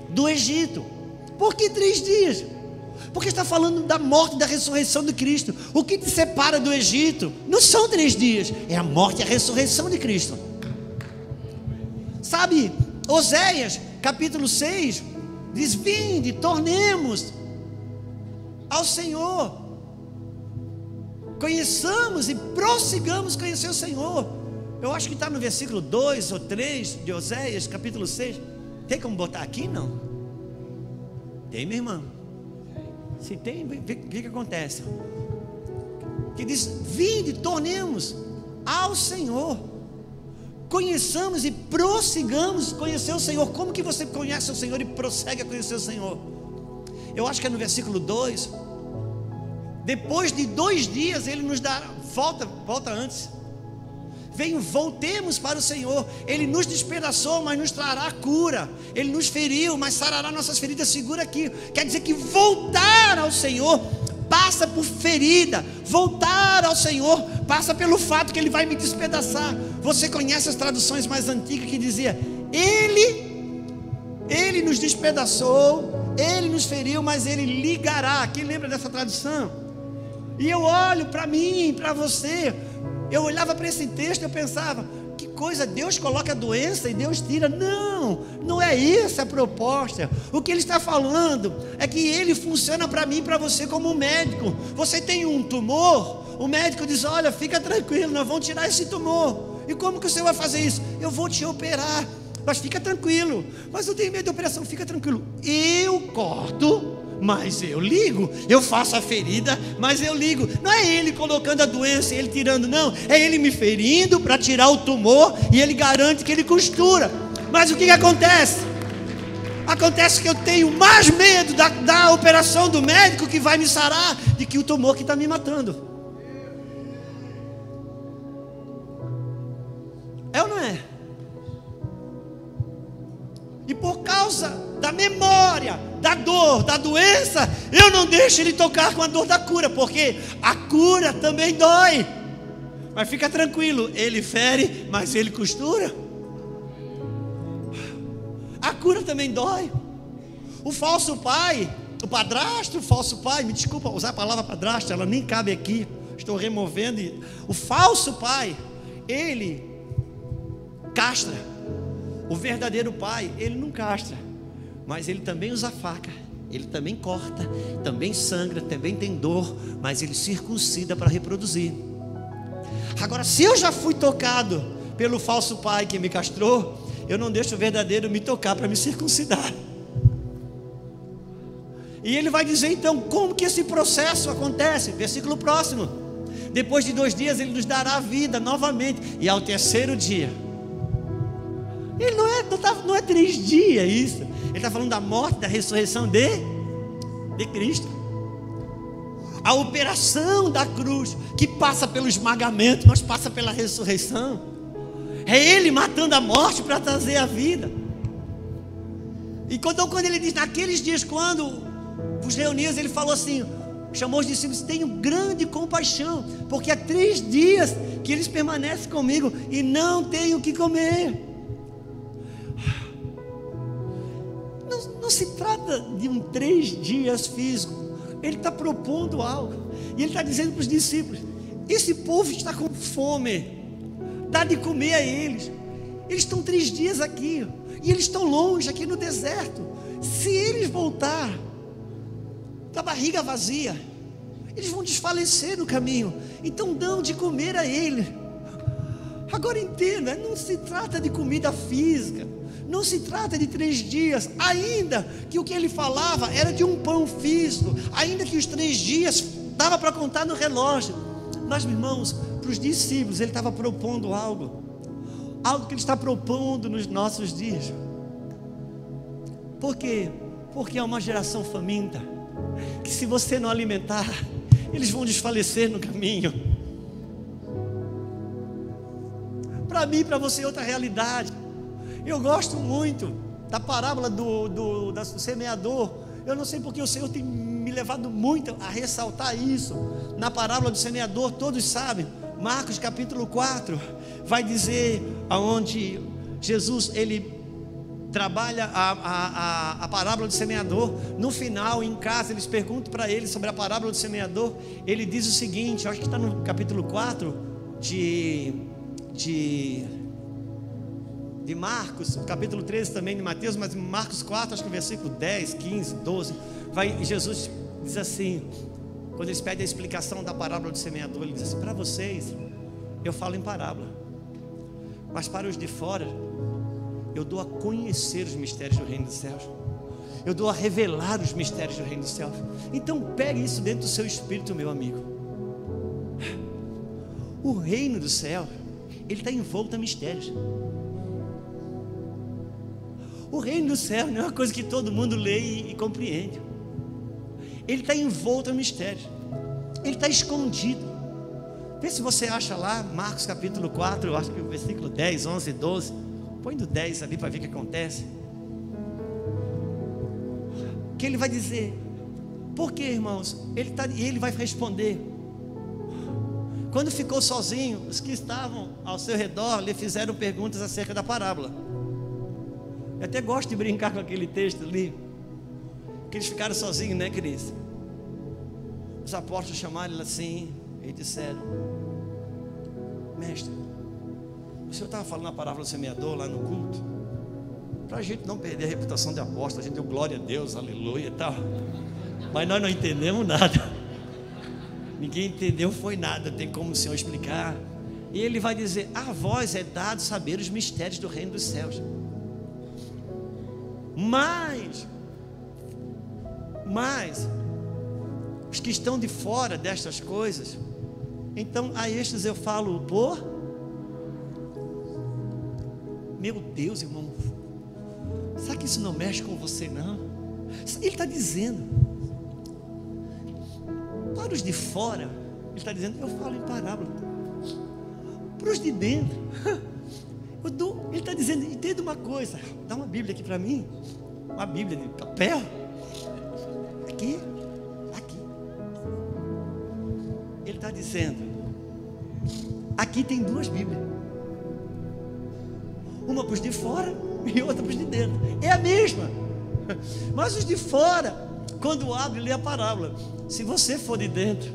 do Egito. Por que 3 dias? Porque está falando da morte e da ressurreição de Cristo. O que te separa do Egito não são 3 dias, é a morte e a ressurreição de Cristo. Sabe, Oséias capítulo 6 diz: vinde, tornemos ao Senhor, conheçamos e prossigamos conhecer o Senhor. Eu acho que está no versículo 2 ou 3 de Oséias capítulo 6. Tem como botar aqui? Não tem, minha irmã? Se tem, o que acontece? Que diz: vinde, tornemos ao Senhor, conheçamos e prossigamos conhecer o Senhor. Como que você conhece o Senhor e prossegue a conhecer o Senhor? Eu acho que é no versículo 2. Depois de 2 dias ele nos dá, volta antes. Voltemos para o Senhor. Ele nos despedaçou, mas nos trará cura. Ele nos feriu, mas sarará nossas feridas. Segura aqui. Quer dizer que voltar ao Senhor passa por ferida. Voltar ao Senhor passa pelo fato que Ele vai me despedaçar. Você conhece as traduções mais antigas que dizia: Ele nos despedaçou, Ele nos feriu, mas Ele ligará. Quem lembra dessa tradução? E eu olho para mim, para você, eu olhava para esse texto e eu pensava: que coisa, Deus coloca a doença e Deus tira. Não, não é essa a proposta. O que Ele está falando é que Ele funciona para mim e para você como um médico. Você tem um tumor, o médico diz: olha, fica tranquilo, nós vamos tirar esse tumor. E como que o Senhor vai fazer isso? Eu vou te operar, mas fica tranquilo. Mas eu tenho medo de operação, fica tranquilo. Eu corto, mas eu ligo. Eu faço a ferida, mas eu ligo. Não é Ele colocando a doença e Ele tirando, não. É Ele me ferindo para tirar o tumor, e Ele garante que Ele costura. Mas o que acontece? Acontece que eu tenho mais medo da operação do médico que vai me sarar do que o tumor que está me matando. É ou não é? E por causa da memória, da dor, da doença, eu não deixo Ele tocar com a dor da cura, porque a cura também dói. Mas fica tranquilo, Ele fere, mas Ele costura. A cura também dói. O falso pai, o padrasto, o falso pai, me desculpa usar a palavra padrasto, ela nem cabe aqui, estou removendo. O falso pai, ele castra. O verdadeiro pai, ele não castra, mas ele também usa faca, ele também corta, também sangra, também tem dor, mas ele circuncida para reproduzir. Agora, se eu já fui tocado pelo falso pai que me castrou, eu não deixo o verdadeiro me tocar para me circuncidar. E ele vai dizer então como que esse processo acontece. Versículo próximo: depois de 2 dias Ele nos dará a vida novamente, e ao 3º dia. Ele não é 3 dias isso. Ele está falando da morte, da ressurreição de Cristo. A operação da cruz, que passa pelo esmagamento, mas passa pela ressurreição. É Ele matando a morte para trazer a vida. E quando Ele diz, naqueles dias, quando os reuniu, Ele falou assim, chamou os discípulos: tenho grande compaixão, porque há 3 dias que eles permanecem comigo e não tenho o que comer. Não se trata de 3 dias físico. Ele está propondo algo, e Ele está dizendo para os discípulos: esse povo está com fome, dá de comer a eles. Eles estão 3 dias aqui, e eles estão longe, aqui no deserto. Se eles voltar com a barriga vazia, eles vão desfalecer no caminho. Então dão de comer a eles. Agora entenda, não se trata de comida física, não se trata de 3 dias, ainda que o que ele falava era de um pão físico, ainda que os 3 dias dava para contar no relógio. Mas, meus irmãos, para os discípulos Ele estava propondo algo que Ele está propondo nos nossos dias. Por quê? Porque é uma geração faminta, que se você não alimentar, eles vão desfalecer no caminho. Para mim, para você, é outra realidade. Eu gosto muito da parábola do semeador. Eu não sei porque o Senhor tem me levado muito a ressaltar isso. Na parábola do semeador, todos sabem, Marcos capítulo 4 vai dizer aonde Jesus, ele trabalha a parábola do semeador. No final, em casa, eles perguntam para ele sobre a parábola do semeador. Ele diz o seguinte, acho que está no capítulo 4 de Marcos, capítulo 13 também de Mateus, mas em Marcos 4, acho que o versículo 10, 15, 12, Jesus diz assim, quando eles pedem a explicação da parábola do semeador, ele diz assim: para vocês eu falo em parábola, mas para os de fora eu dou a conhecer os mistérios do reino dos céus, eu dou a revelar os mistérios do reino dos céus. Então pegue isso dentro do seu espírito, meu amigo. O reino do céu, ele está envolto a mistérios. O reino do céu não é uma coisa que todo mundo lê e compreende. Ele está envolto a mistérios. Ele está escondido. Vê se você acha lá, Marcos capítulo 4, eu acho que o versículo 10, 11, 12. Põe do 10 ali para ver o que acontece. Que ele vai dizer: por que, irmãos? Ele vai responder. Quando ficou sozinho, os que estavam ao seu redor lhe fizeram perguntas acerca da parábola. Eu até gosto de brincar com aquele texto ali, que eles ficaram sozinhos, né, Cris? Os apóstolos chamaram ele assim e disseram: mestre, o senhor estava falando a parábola do semeador lá no culto, para a gente não perder a reputação de apóstolo. A gente deu glória a Deus, aleluia e tal, mas nós não entendemos nada. Ninguém entendeu, foi nada. Tem como o senhor explicar? E ele vai dizer: a vós é dado saber os mistérios do reino dos céus. Mas os que estão de fora destas coisas, então a estes eu falo meu Deus, irmão, será que isso não mexe com você, não? Ele está dizendo para os de fora, ele está dizendo: eu falo em parábola. Para os de dentro, ele está dizendo: entenda uma coisa, dá uma Bíblia aqui para mim, uma Bíblia de papel, aqui, ele está dizendo: aqui tem duas Bíblias, uma para os de fora e outra para os de dentro, é a mesma, mas os de fora, quando abre, lê a parábola. Se você for de dentro,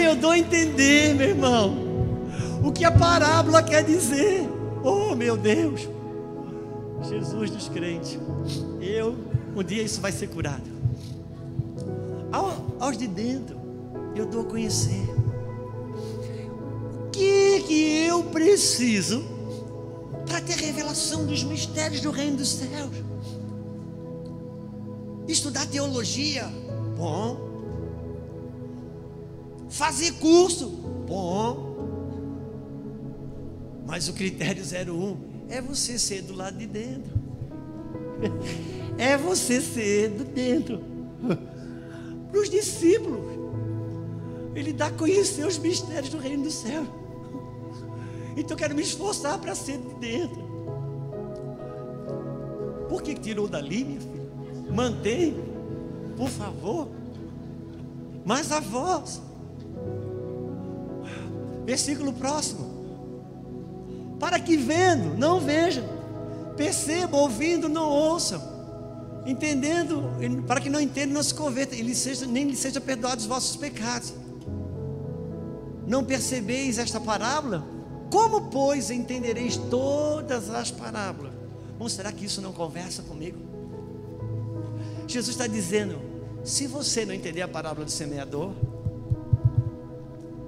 eu dou a entender, meu irmão, o que a parábola quer dizer. Oh, meu Deus, Jesus dos crentes, um dia isso vai ser curado. Aos de dentro, eu dou a conhecer o que eu preciso para ter revelação dos mistérios do reino dos céus. Estudar teologia, bom. Fazer curso, bom. Mas o critério 01 é você ser do lado de dentro. É você ser do dentro. Para os discípulos, ele dá a conhecer os mistérios do reino do céu. Então eu quero me esforçar para ser de dentro. Por que tirou dali, minha filha? Mantém, por favor. Mas a voz. Versículo próximo: para que vendo, não vejam, percebam, ouvindo, não ouçam, entendendo, para que não entendam, não se convertam, nem lhes seja perdoados os vossos pecados. Não percebeis esta parábola? Como, pois, entendereis todas as parábolas? Bom, será que isso não conversa comigo? Jesus está dizendo: se você não entender a parábola do semeador,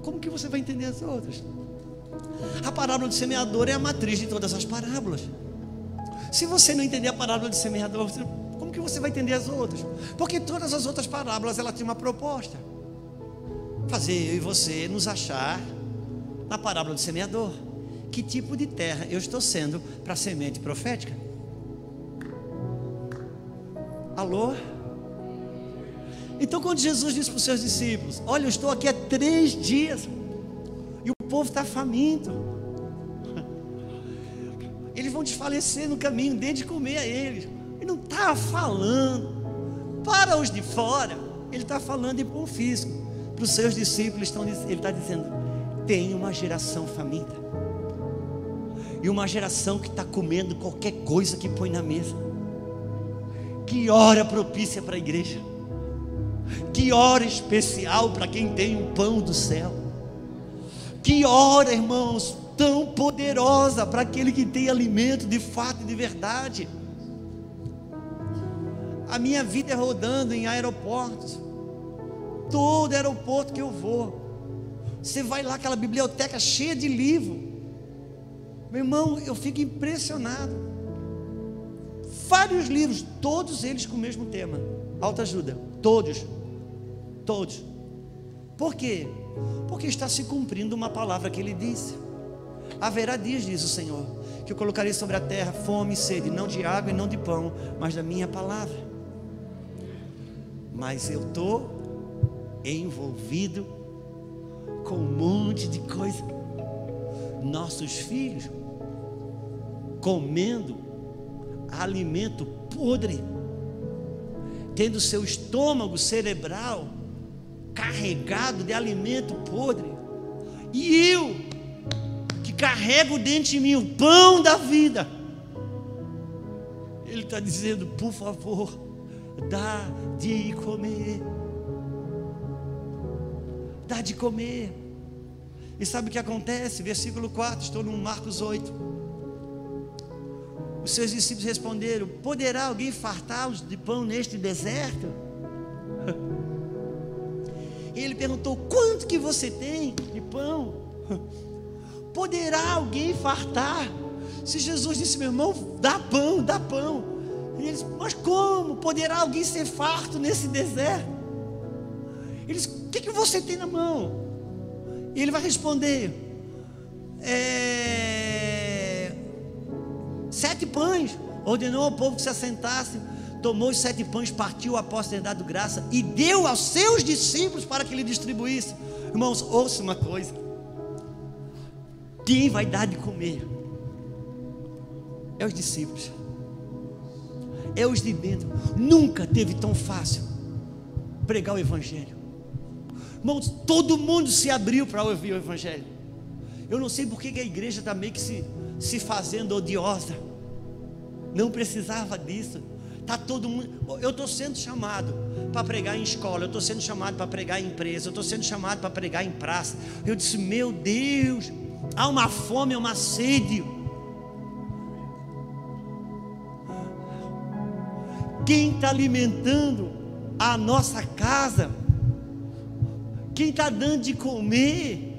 como que você vai entender as outras? A parábola do semeador é a matriz de todas as parábolas. Se você não entender a parábola do semeador, como que você vai entender as outras? Porque todas as outras parábolas, ela tem uma proposta: fazer eu e você nos achar na parábola do semeador. Que tipo de terra eu estou sendo para a semente profética? Alô? Então, quando Jesus disse para os seus discípulos: olha, eu estou aqui há 3 dias e o povo está faminto, eles vão desfalecer no caminho, dê de comer a eles. Ele não está falando para os de fora, ele está falando em bom físico. Para os seus discípulos, ele está dizendo: tem uma geração faminta, e uma geração que está comendo qualquer coisa que põe na mesa. Que hora propícia para a igreja, que hora especial para quem tem o pão do céu, que hora, irmãos, tão poderosa para aquele que tem alimento de fato e de verdade. A minha vida é rodando em aeroportos, todo aeroporto que eu vou, você vai lá, aquela biblioteca cheia de livro, meu irmão, eu fico impressionado. Vários livros, todos eles com o mesmo tema: autoajuda. Todos. Por quê? Porque está se cumprindo uma palavra que ele disse: haverá dias, diz o Senhor, que eu colocarei sobre a terra fome e sede, não de água e não de pão, mas da minha palavra. Mas eu estou envolvido com um monte de coisa. Nossos filhos comendo alimento podre, tendo seu estômago cerebral carregado de alimento podre, e eu que carrego dentro de mim o pão da vida. Ele está dizendo: por favor, dá de comer, dá de comer. E sabe o que acontece? Versículo 4, estou no Marcos 8. Os seus discípulos responderam: poderá alguém fartá-los de pão neste deserto? perguntou: quanto que você tem de pão? Poderá alguém fartar? Se Jesus disse: meu irmão, dá pão, dá pão. E eles: mas como? Poderá alguém ser farto nesse deserto? Eles: o que você tem na mão? E ele vai responder: 7 pães. Ordenou ao povo que se assentasse, tomou os 7 pães, partiu após ter dado graça e deu aos seus discípulos para que lhe distribuísse. Irmãos, ouça uma coisa: quem vai dar de comer é os discípulos, é os de dentro. Nunca teve tão fácil pregar o evangelho. Irmãos, todo mundo se abriu para ouvir o evangelho. Eu não sei porque que a igreja está meio que se fazendo odiosa. Não precisava disso. Tá todo mundo. Eu estou sendo chamado para pregar em escola, eu estou sendo chamado para pregar em empresa, eu estou sendo chamado para pregar em praça. Eu disse: meu Deus, há uma fome, uma sede. Quem está alimentando a nossa casa? Quem está dando de comer?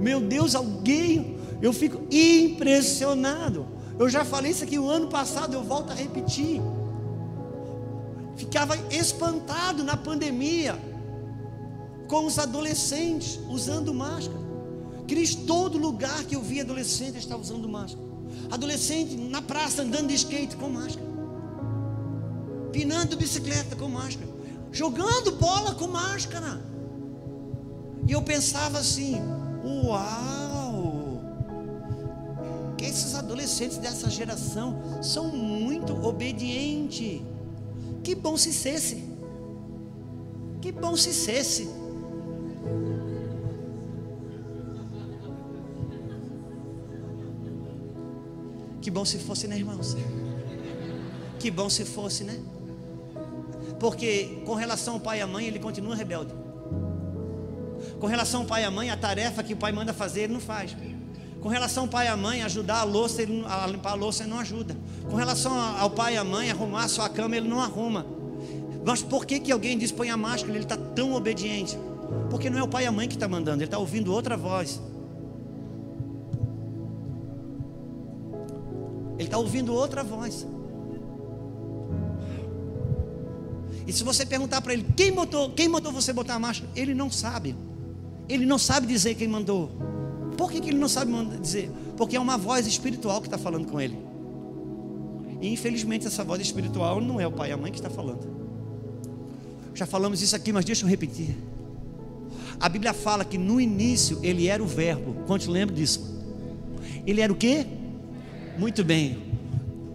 Meu Deus, alguém. Eu fico impressionado. Eu já falei isso aqui o ano passado, eu volto a repetir. Ficava espantado na pandemia com os adolescentes usando máscara. Cris, todo lugar que eu vi adolescente estava usando máscara. Adolescente na praça andando de skate com máscara, pinando bicicleta com máscara, jogando bola com máscara. E eu pensava assim: uau, que esses adolescentes dessa geração são muito obedientes. Que bom se cesse. Que bom se cesse. Que bom se fosse, né, irmãos? Que bom se fosse, né? Porque com relação ao pai e à mãe, ele continua rebelde. Com relação ao pai e à mãe, a tarefa que o pai manda fazer, ele não faz. Com relação ao pai e à mãe, ajudar a louça, a limpar a louça, ele não ajuda. Com relação ao pai e à mãe, arrumar a sua cama, ele não arruma. Mas por que alguém diz: põe a máscara? Ele está tão obediente. Porque não é o pai e a mãe que está mandando, ele está ouvindo outra voz. Ele está ouvindo outra voz. E se você perguntar para ele: quem mandou você botar a máscara? Ele não sabe. Ele não sabe dizer quem mandou. Por que ele não sabe dizer? Porque é uma voz espiritual que está falando com ele. E infelizmente essa voz espiritual não é o pai e a mãe que está falando. Já falamos isso aqui, mas deixa eu repetir. A Bíblia fala que no início ele era o verbo. Quantos lembram disso? Ele era o quê? Muito bem.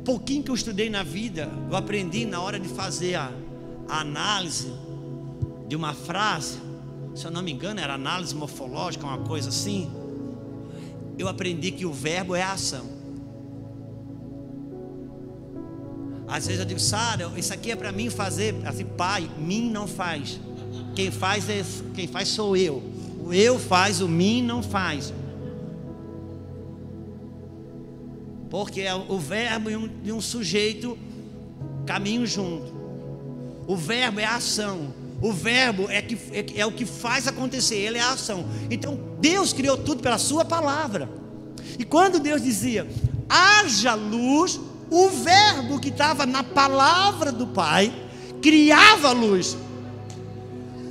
Pouquinho que eu estudei na vida, eu aprendi na hora de fazer a análise de uma frase. Se eu não me engano, era análise morfológica, uma coisa assim. Eu aprendi que o verbo é a ação. Às vezes eu digo: Sara, isso aqui é para mim fazer. Assim: pai, mim não faz. Quem faz sou eu. O eu faz, o mim não faz. Porque é o verbo e um sujeito caminham junto. O verbo é a ação. O verbo é o que faz acontecer. Ele é a ação. Então Deus criou tudo pela sua palavra. E quando Deus dizia: haja luz, o verbo que estava na palavra do Pai criava a luz.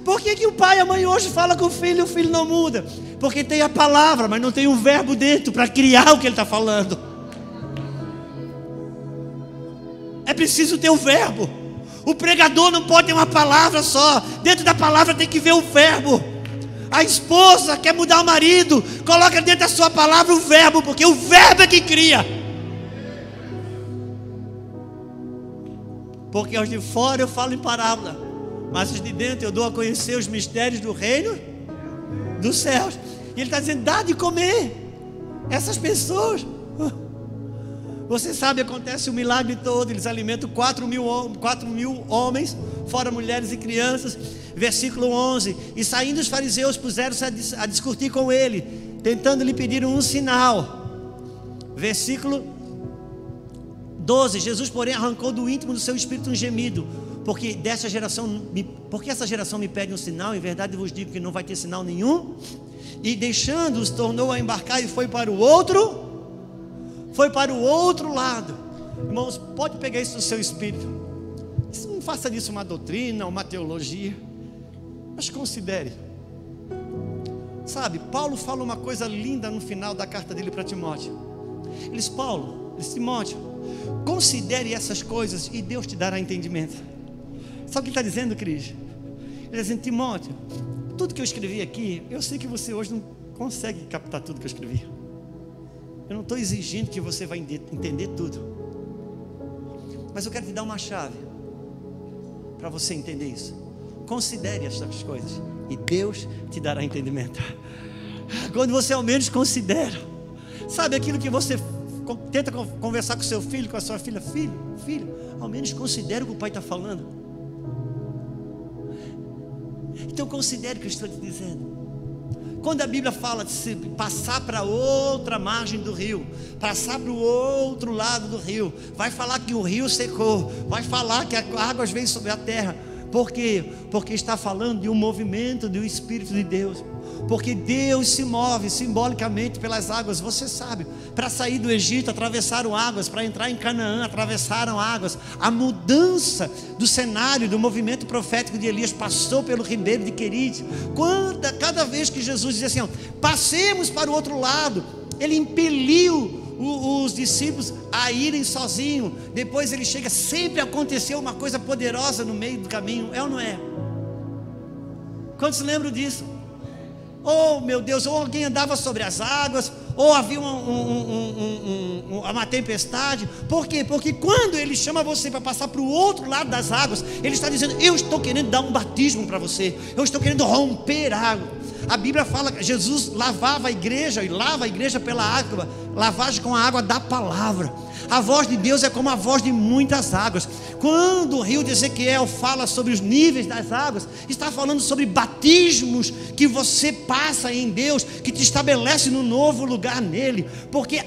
Por que o pai e a mãe hoje falam com o filho e o filho não muda? Porque tem a palavra, mas não tem um verbo dentro para criar o que ele está falando. É preciso ter o verbo. O pregador não pode ter uma palavra só. Dentro da palavra tem que ver o verbo. A esposa quer mudar o marido, coloca dentro da sua palavra o verbo, porque o verbo é que cria. Porque aos de fora eu falo em parábola, mas os de dentro eu dou a conhecer os mistérios do reino dos céus. E ele está dizendo: dá de comer essas pessoas. Você sabe, acontece o milagre todo. Eles alimentam 4 mil homens, fora mulheres e crianças. Versículo 11: e saindo os fariseus, puseram-se a discutir com ele, tentando lhe pedir um sinal. Versículo 12: Jesus, porém, arrancou do íntimo do seu espírito um gemido. porque essa geração me pede um sinal, em verdade eu vos digo que não vai ter sinal nenhum. E deixando-os, tornou a embarcar e foi para o outro lado. Irmãos, pode pegar isso no seu espírito. Não faça disso uma doutrina, uma teologia, mas considere. Sabe, Paulo fala uma coisa linda no final da carta dele para Timóteo. Ele diz: Timóteo, considere essas coisas e Deus te dará entendimento. Sabe o que ele está dizendo, Cris? Ele está dizendo: Timóteo, tudo que eu escrevi aqui, eu sei que você hoje não consegue captar tudo que eu escrevi. Eu não estou exigindo que você vai entender tudo, mas eu quero te dar uma chave para você entender isso. Considere essas coisas e Deus te dará entendimento. Quando você ao menos considera, sabe aquilo que você tenta conversar com seu filho, com a sua filha: filho, ao menos considere o que o pai está falando. Então considere o que eu estou te dizendo. Quando a Bíblia fala de se passar para outra margem do rio, passar para o outro lado do rio, vai falar que o rio secou, vai falar que as águas vêm sobre a terra. Por quê? Porque está falando de um movimento do Espírito de Deus. Porque Deus se move simbolicamente pelas águas. Você sabe, para sair do Egito atravessaram águas, para entrar em Canaã atravessaram águas. A mudança do cenário, do movimento profético de Elias passou pelo ribeiro de Querite. Cada vez que Jesus dizia assim: passemos para o outro lado, ele impeliu os discípulos a irem sozinhos. Depois ele chega, sempre aconteceu uma coisa poderosa no meio do caminho, é ou não é? Quantos lembram disso? Oh meu Deus, ou alguém andava sobre as águas, ou havia uma tempestade. Por quê? Porque quando ele chama você para passar para o outro lado das águas, ele está dizendo: eu estou querendo dar um batismo para você, eu estou querendo romper água. A Bíblia fala que Jesus lavava a igreja, e lava a igreja pela água, lavagem com a água da palavra. A voz de Deus é como a voz de muitas águas. Quando o rio de Ezequiel fala sobre os níveis das águas, está falando sobre batismos que você passa em Deus, que te estabelece no novo lugar nele. Porque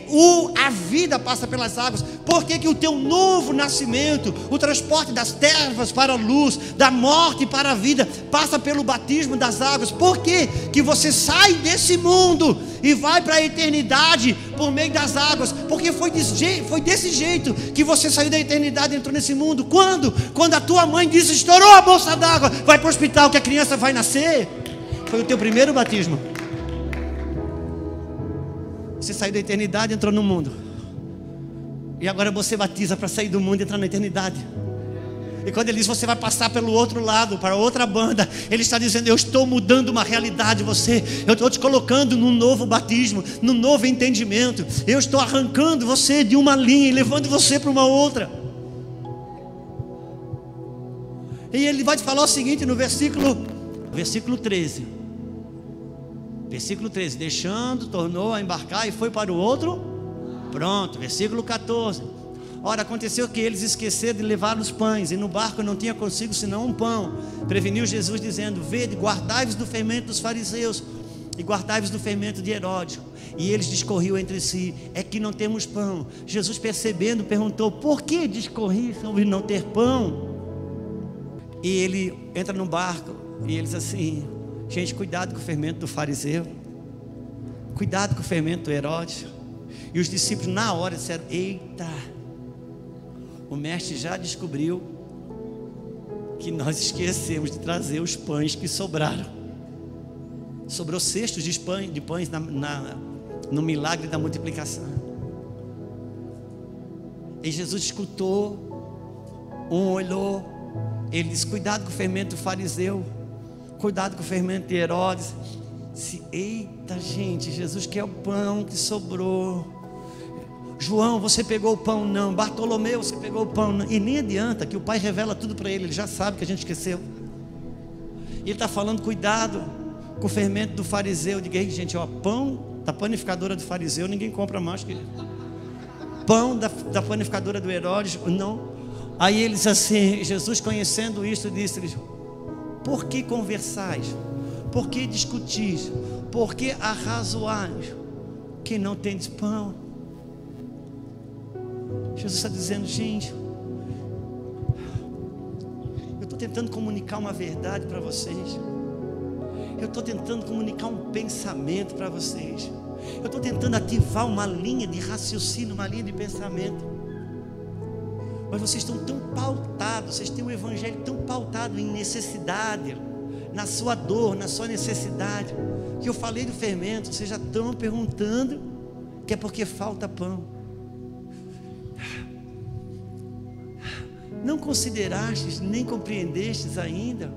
a vida passa pelas águas. Porque que o teu novo nascimento, o transporte das trevas para a luz, da morte para a vida, passa pelo batismo das águas. Por quê? Que você sai desse mundo e vai para a eternidade por meio das águas. Porque foi desse jeito que você saiu da eternidade e entrou nesse mundo. Quando a tua mãe disse: estourou a bolsa d'água, vai para o hospital que a criança vai nascer. Foi o teu primeiro batismo. Você saiu da eternidade e entrou no mundo, e agora você batiza para sair do mundo e entrar na eternidade. E quando ele diz: você vai passar pelo outro lado, para outra banda, ele está dizendo: eu estou mudando uma realidade em você. Eu estou te colocando num novo batismo, num novo entendimento. Eu estou arrancando você de uma linha e levando você para uma outra. E ele vai te falar o seguinte no versículo 13. Versículo 13: deixando, tornou a embarcar e foi para o outro. Pronto, versículo 14: ora, aconteceu que eles esqueceram de levar os pães, e no barco não tinha consigo senão um pão. Preveniu Jesus dizendo: vede, guardai-vos do fermento dos fariseus, e guardai-vos do fermento de Herodes. E eles discorriam entre si: é que não temos pão. Jesus, percebendo, perguntou: por que discorriam sobre não ter pão? E ele entra no barco e ele diz assim: gente, cuidado com o fermento do fariseu, cuidado com o fermento do Herodes. E os discípulos na hora disseram: eita, o mestre já descobriu que nós esquecemos de trazer os pães que sobraram. Sobrou cestos de pães no milagre da multiplicação. E Jesus escutou, olhou, ele disse: cuidado com o fermento do fariseu, cuidado com o fermento de Herodes. Eita, gente, Jesus quer o pão que sobrou. João, você pegou o pão? Não. Bartolomeu, você pegou o pão? Não. E nem adianta, que o pai revela tudo para ele, ele já sabe que a gente esqueceu. E ele está falando: cuidado com o fermento do fariseu. Diga aí, gente, ó, pão da panificadora do fariseu ninguém compra mais que pão da panificadora do Herodes, não. Aí ele diz assim, Jesus, conhecendo isto, disse-lhes: por que conversais? Por que discutis? Por que arrazoais? Que não tendes pão? Jesus está dizendo: gente, estou tentando comunicar uma verdade para vocês. Eu estou tentando comunicar um pensamento para vocês. Eu estou tentando ativar uma linha de raciocínio, uma linha de pensamento. Mas vocês estão tão pautados, vocês têm um evangelho tão pautado em necessidade, na sua dor, na sua necessidade, que eu falei do fermento, vocês já estão perguntando que é porque falta pão. Não considerastes, nem compreendestes ainda.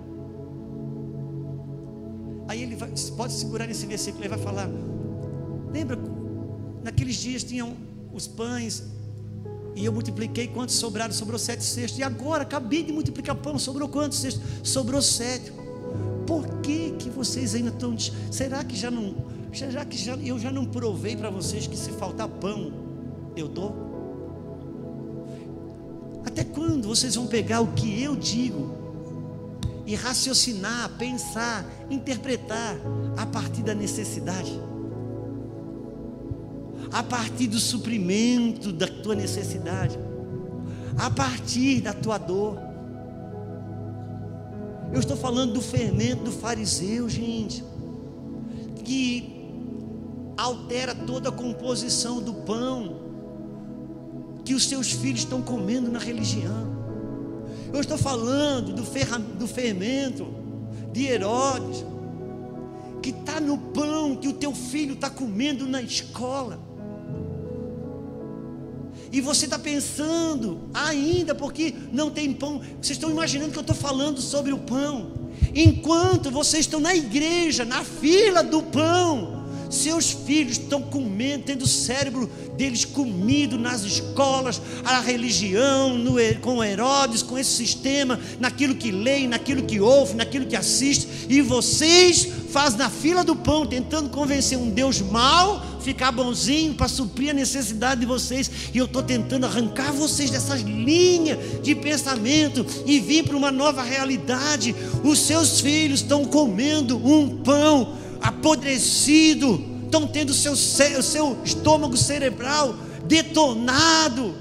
Aí ele vai, pode segurar nesse versículo, ele vai falar: lembra, naqueles dias tinham os pães, e eu multipliquei quantos sobraram? Sobrou 7 cestos. E agora, acabei de multiplicar pão, sobrou quantos cestos? Sobrou 7. Por que que vocês ainda estão... Será que eu já não provei para vocês que se faltar pão, eu dou? Até quando vocês vão pegar o que eu digo e raciocinar, pensar, interpretar a partir da necessidade, a partir do suprimento da tua necessidade, a partir da tua dor? Eu estou falando do fermento do fariseu, gente, que altera toda a composição do pão que os seus filhos estão comendo na religião. Eu estou falando do fermento de Herodes, que está no pão que o teu filho está comendo na escola. E você está pensando ainda, porque não tem pão. Vocês estão imaginando que eu estou falando sobre o pão, enquanto vocês estão na igreja, na fila do pão, seus filhos estão comendo, tendo o cérebro deles comido nas escolas, a religião, com Herodes, com esse sistema, naquilo que leem, naquilo que ouvem, naquilo que assistem. E vocês fazem na fila do pão, tentando convencer um Deus mau, ficar bonzinho para suprir a necessidade de vocês. E eu estou tentando arrancar vocês dessas linhas de pensamento e vir para uma nova realidade. Os seus filhos estão comendo um pão apodrecido, estão tendo o seu estômago cerebral detonado.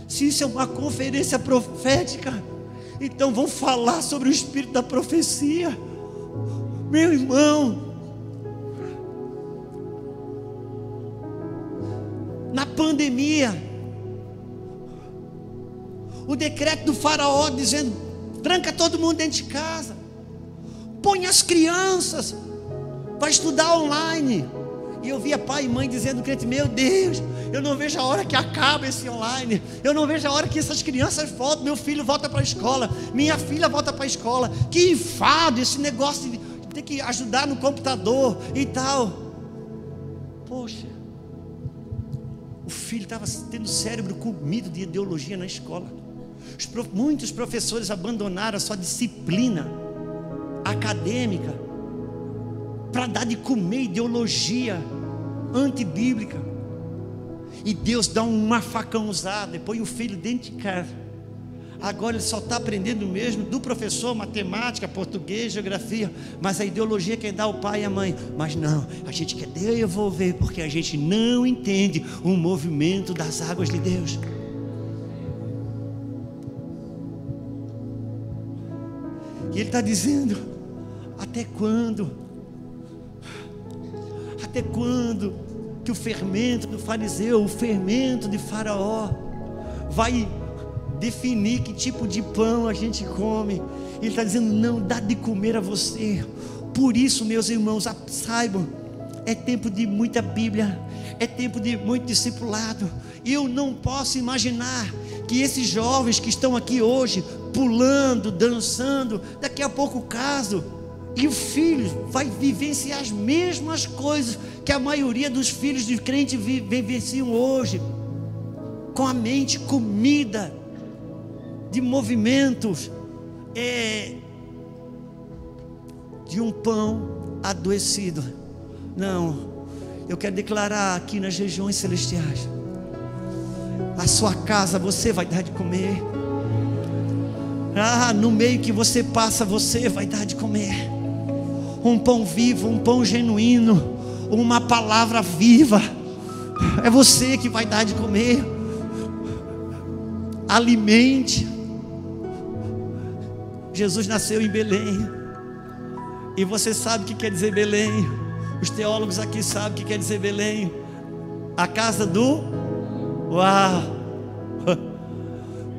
Se isso é uma conferência profética, então vamos falar sobre o espírito da profecia. Meu irmão, na pandemia, o decreto do faraó dizendo: tranca todo mundo dentro de casa, põe as crianças para estudar online. E eu via pai e mãe dizendo, crente: meu Deus, eu não vejo a hora que acaba esse online, eu não vejo a hora que essas crianças voltam, meu filho volta para a escola, minha filha volta para a escola. Que enfado esse negócio de ter que ajudar no computador e tal. Poxa, o filho estava tendo o cérebro comido de ideologia na escola. Muitos professores abandonaram a sua disciplina acadêmica para dar de comer ideologia antibíblica. E Deus dá uma facãozada e põe o filho dentro de casa. Agora ele só está aprendendo mesmo do professor, matemática, português, geografia, mas a ideologia quem dá o pai e a mãe. Mas não, a gente quer devolver, porque a gente não entende o movimento das águas de Deus. E ele está dizendo: até quando? Até quando que o fermento do fariseu, o fermento de Faraó, vai definir que tipo de pão a gente come? Ele está dizendo: não dá de comer a você. Por isso, meus irmãos, saibam, é tempo de muita Bíblia, é tempo de muito discipulado. E eu não posso imaginar que esses jovens que estão aqui hoje, pulando, dançando, daqui a pouco caso, e o filho vai vivenciar as mesmas coisas que a maioria dos filhos de crente vivenciam hoje, com a mente comida de movimentos de um pão adoecido. Não, eu quero declarar aqui nas regiões celestiais: a sua casa você vai dar de comer. No meio que você passa, você vai dar de comer um pão vivo, um pão genuíno, uma palavra viva. É você que vai dar de comer. Alimente Jesus nasceu em Belém. E você sabe o que quer dizer Belém. Os teólogos aqui sabem o que quer dizer Belém. A casa do... Uau!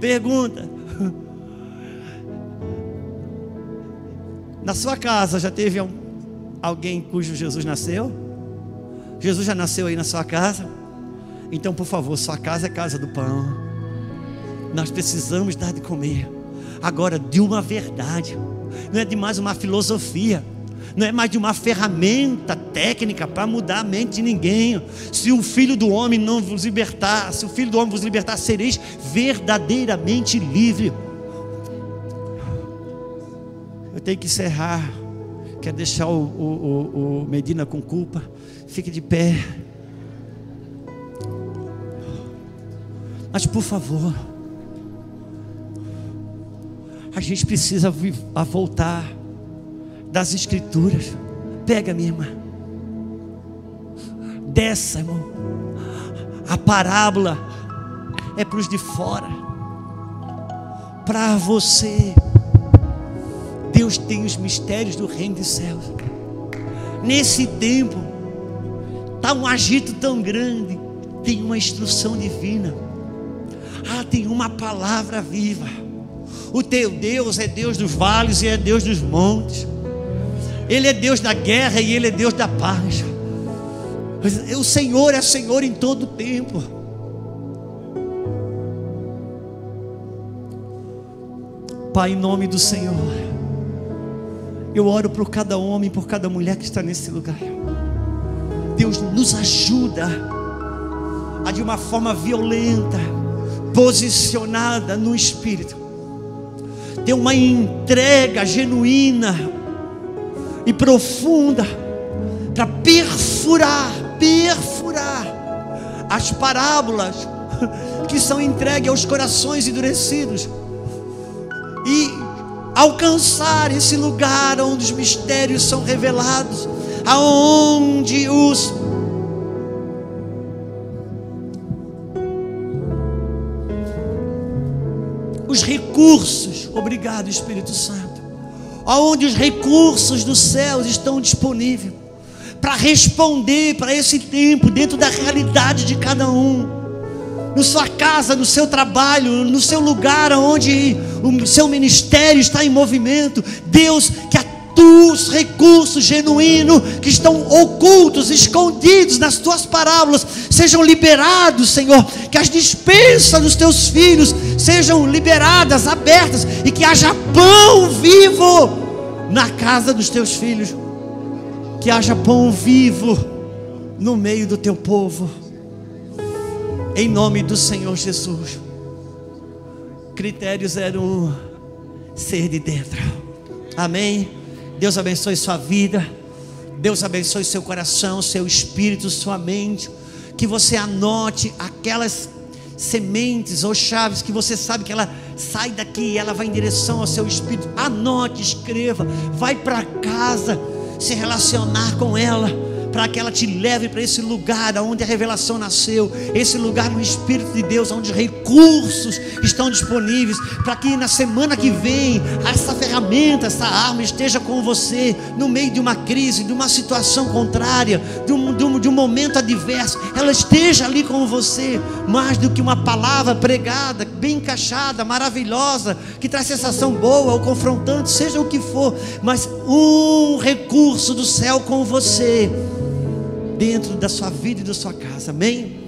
Pergunta: na sua casa já teve alguém cujo Jesus nasceu? Jesus já nasceu aí na sua casa? Então, por favor, sua casa é casa do pão. Nós precisamos dar de comer. Agora, de uma verdade. Não é de mais uma filosofia. Não é mais de uma ferramenta técnica para mudar a mente de ninguém. Se o Filho do Homem não vos libertar, se o Filho do Homem vos libertar, sereis verdadeiramente livre. Eu tenho que encerrar. Quero deixar o Medina com culpa. Fique de pé. Mas por favor, a gente precisa voltar das Escrituras. Pega, minha irmã. Dessa, irmão. A parábola é para os de fora. Para você, Deus tem os mistérios do reino dos céus. Nesse tempo está um agito tão grande. Tem uma instrução divina. Tem uma palavra viva. O teu Deus é Deus dos vales e é Deus dos montes. Ele é Deus da guerra e Ele é Deus da paz. O Senhor é Senhor em todo o tempo. Pai, em nome do Senhor, eu oro por cada homem, por cada mulher que está nesse lugar. Deus nos ajuda a, de uma forma violenta, posicionada no Espírito, ter uma entrega genuína e profunda para perfurar as parábolas que são entregues aos corações endurecidos e alcançar esse lugar onde os mistérios são revelados, aonde os recursos, obrigado Espírito Santo, aonde os recursos dos céus estão disponíveis para responder para esse tempo, dentro da realidade de cada um, na sua casa, no seu trabalho, no seu lugar onde o seu ministério está em movimento. Deus, que os recursos genuínos que estão ocultos, escondidos nas tuas parábolas, sejam liberados, Senhor. Que as despensas dos teus filhos sejam liberadas, abertas, e que haja pão vivo na casa dos teus filhos. Que haja pão vivo no meio do teu povo, em nome do Senhor Jesus. Critério 01, ser de dentro. Amém. Deus abençoe sua vida. Deus abençoe seu coração, seu espírito, sua mente. Que você anote aquelas sementes ou chaves que você sabe que ela sai daqui, ela vai em direção ao seu espírito. Anote, escreva, vai para casa se relacionar com ela, para que ela te leve para esse lugar onde a revelação nasceu, esse lugar no Espírito de Deus, onde recursos estão disponíveis, para que na semana que vem essa ferramenta, essa arma esteja com você, no meio de uma crise, de uma situação contrária, de um momento adverso, ela esteja ali com você, mais do que uma palavra pregada, bem encaixada, maravilhosa, que traz sensação boa ou confrontante, seja o que for, mas um recurso do céu com você, dentro da sua vida e da sua casa. Amém?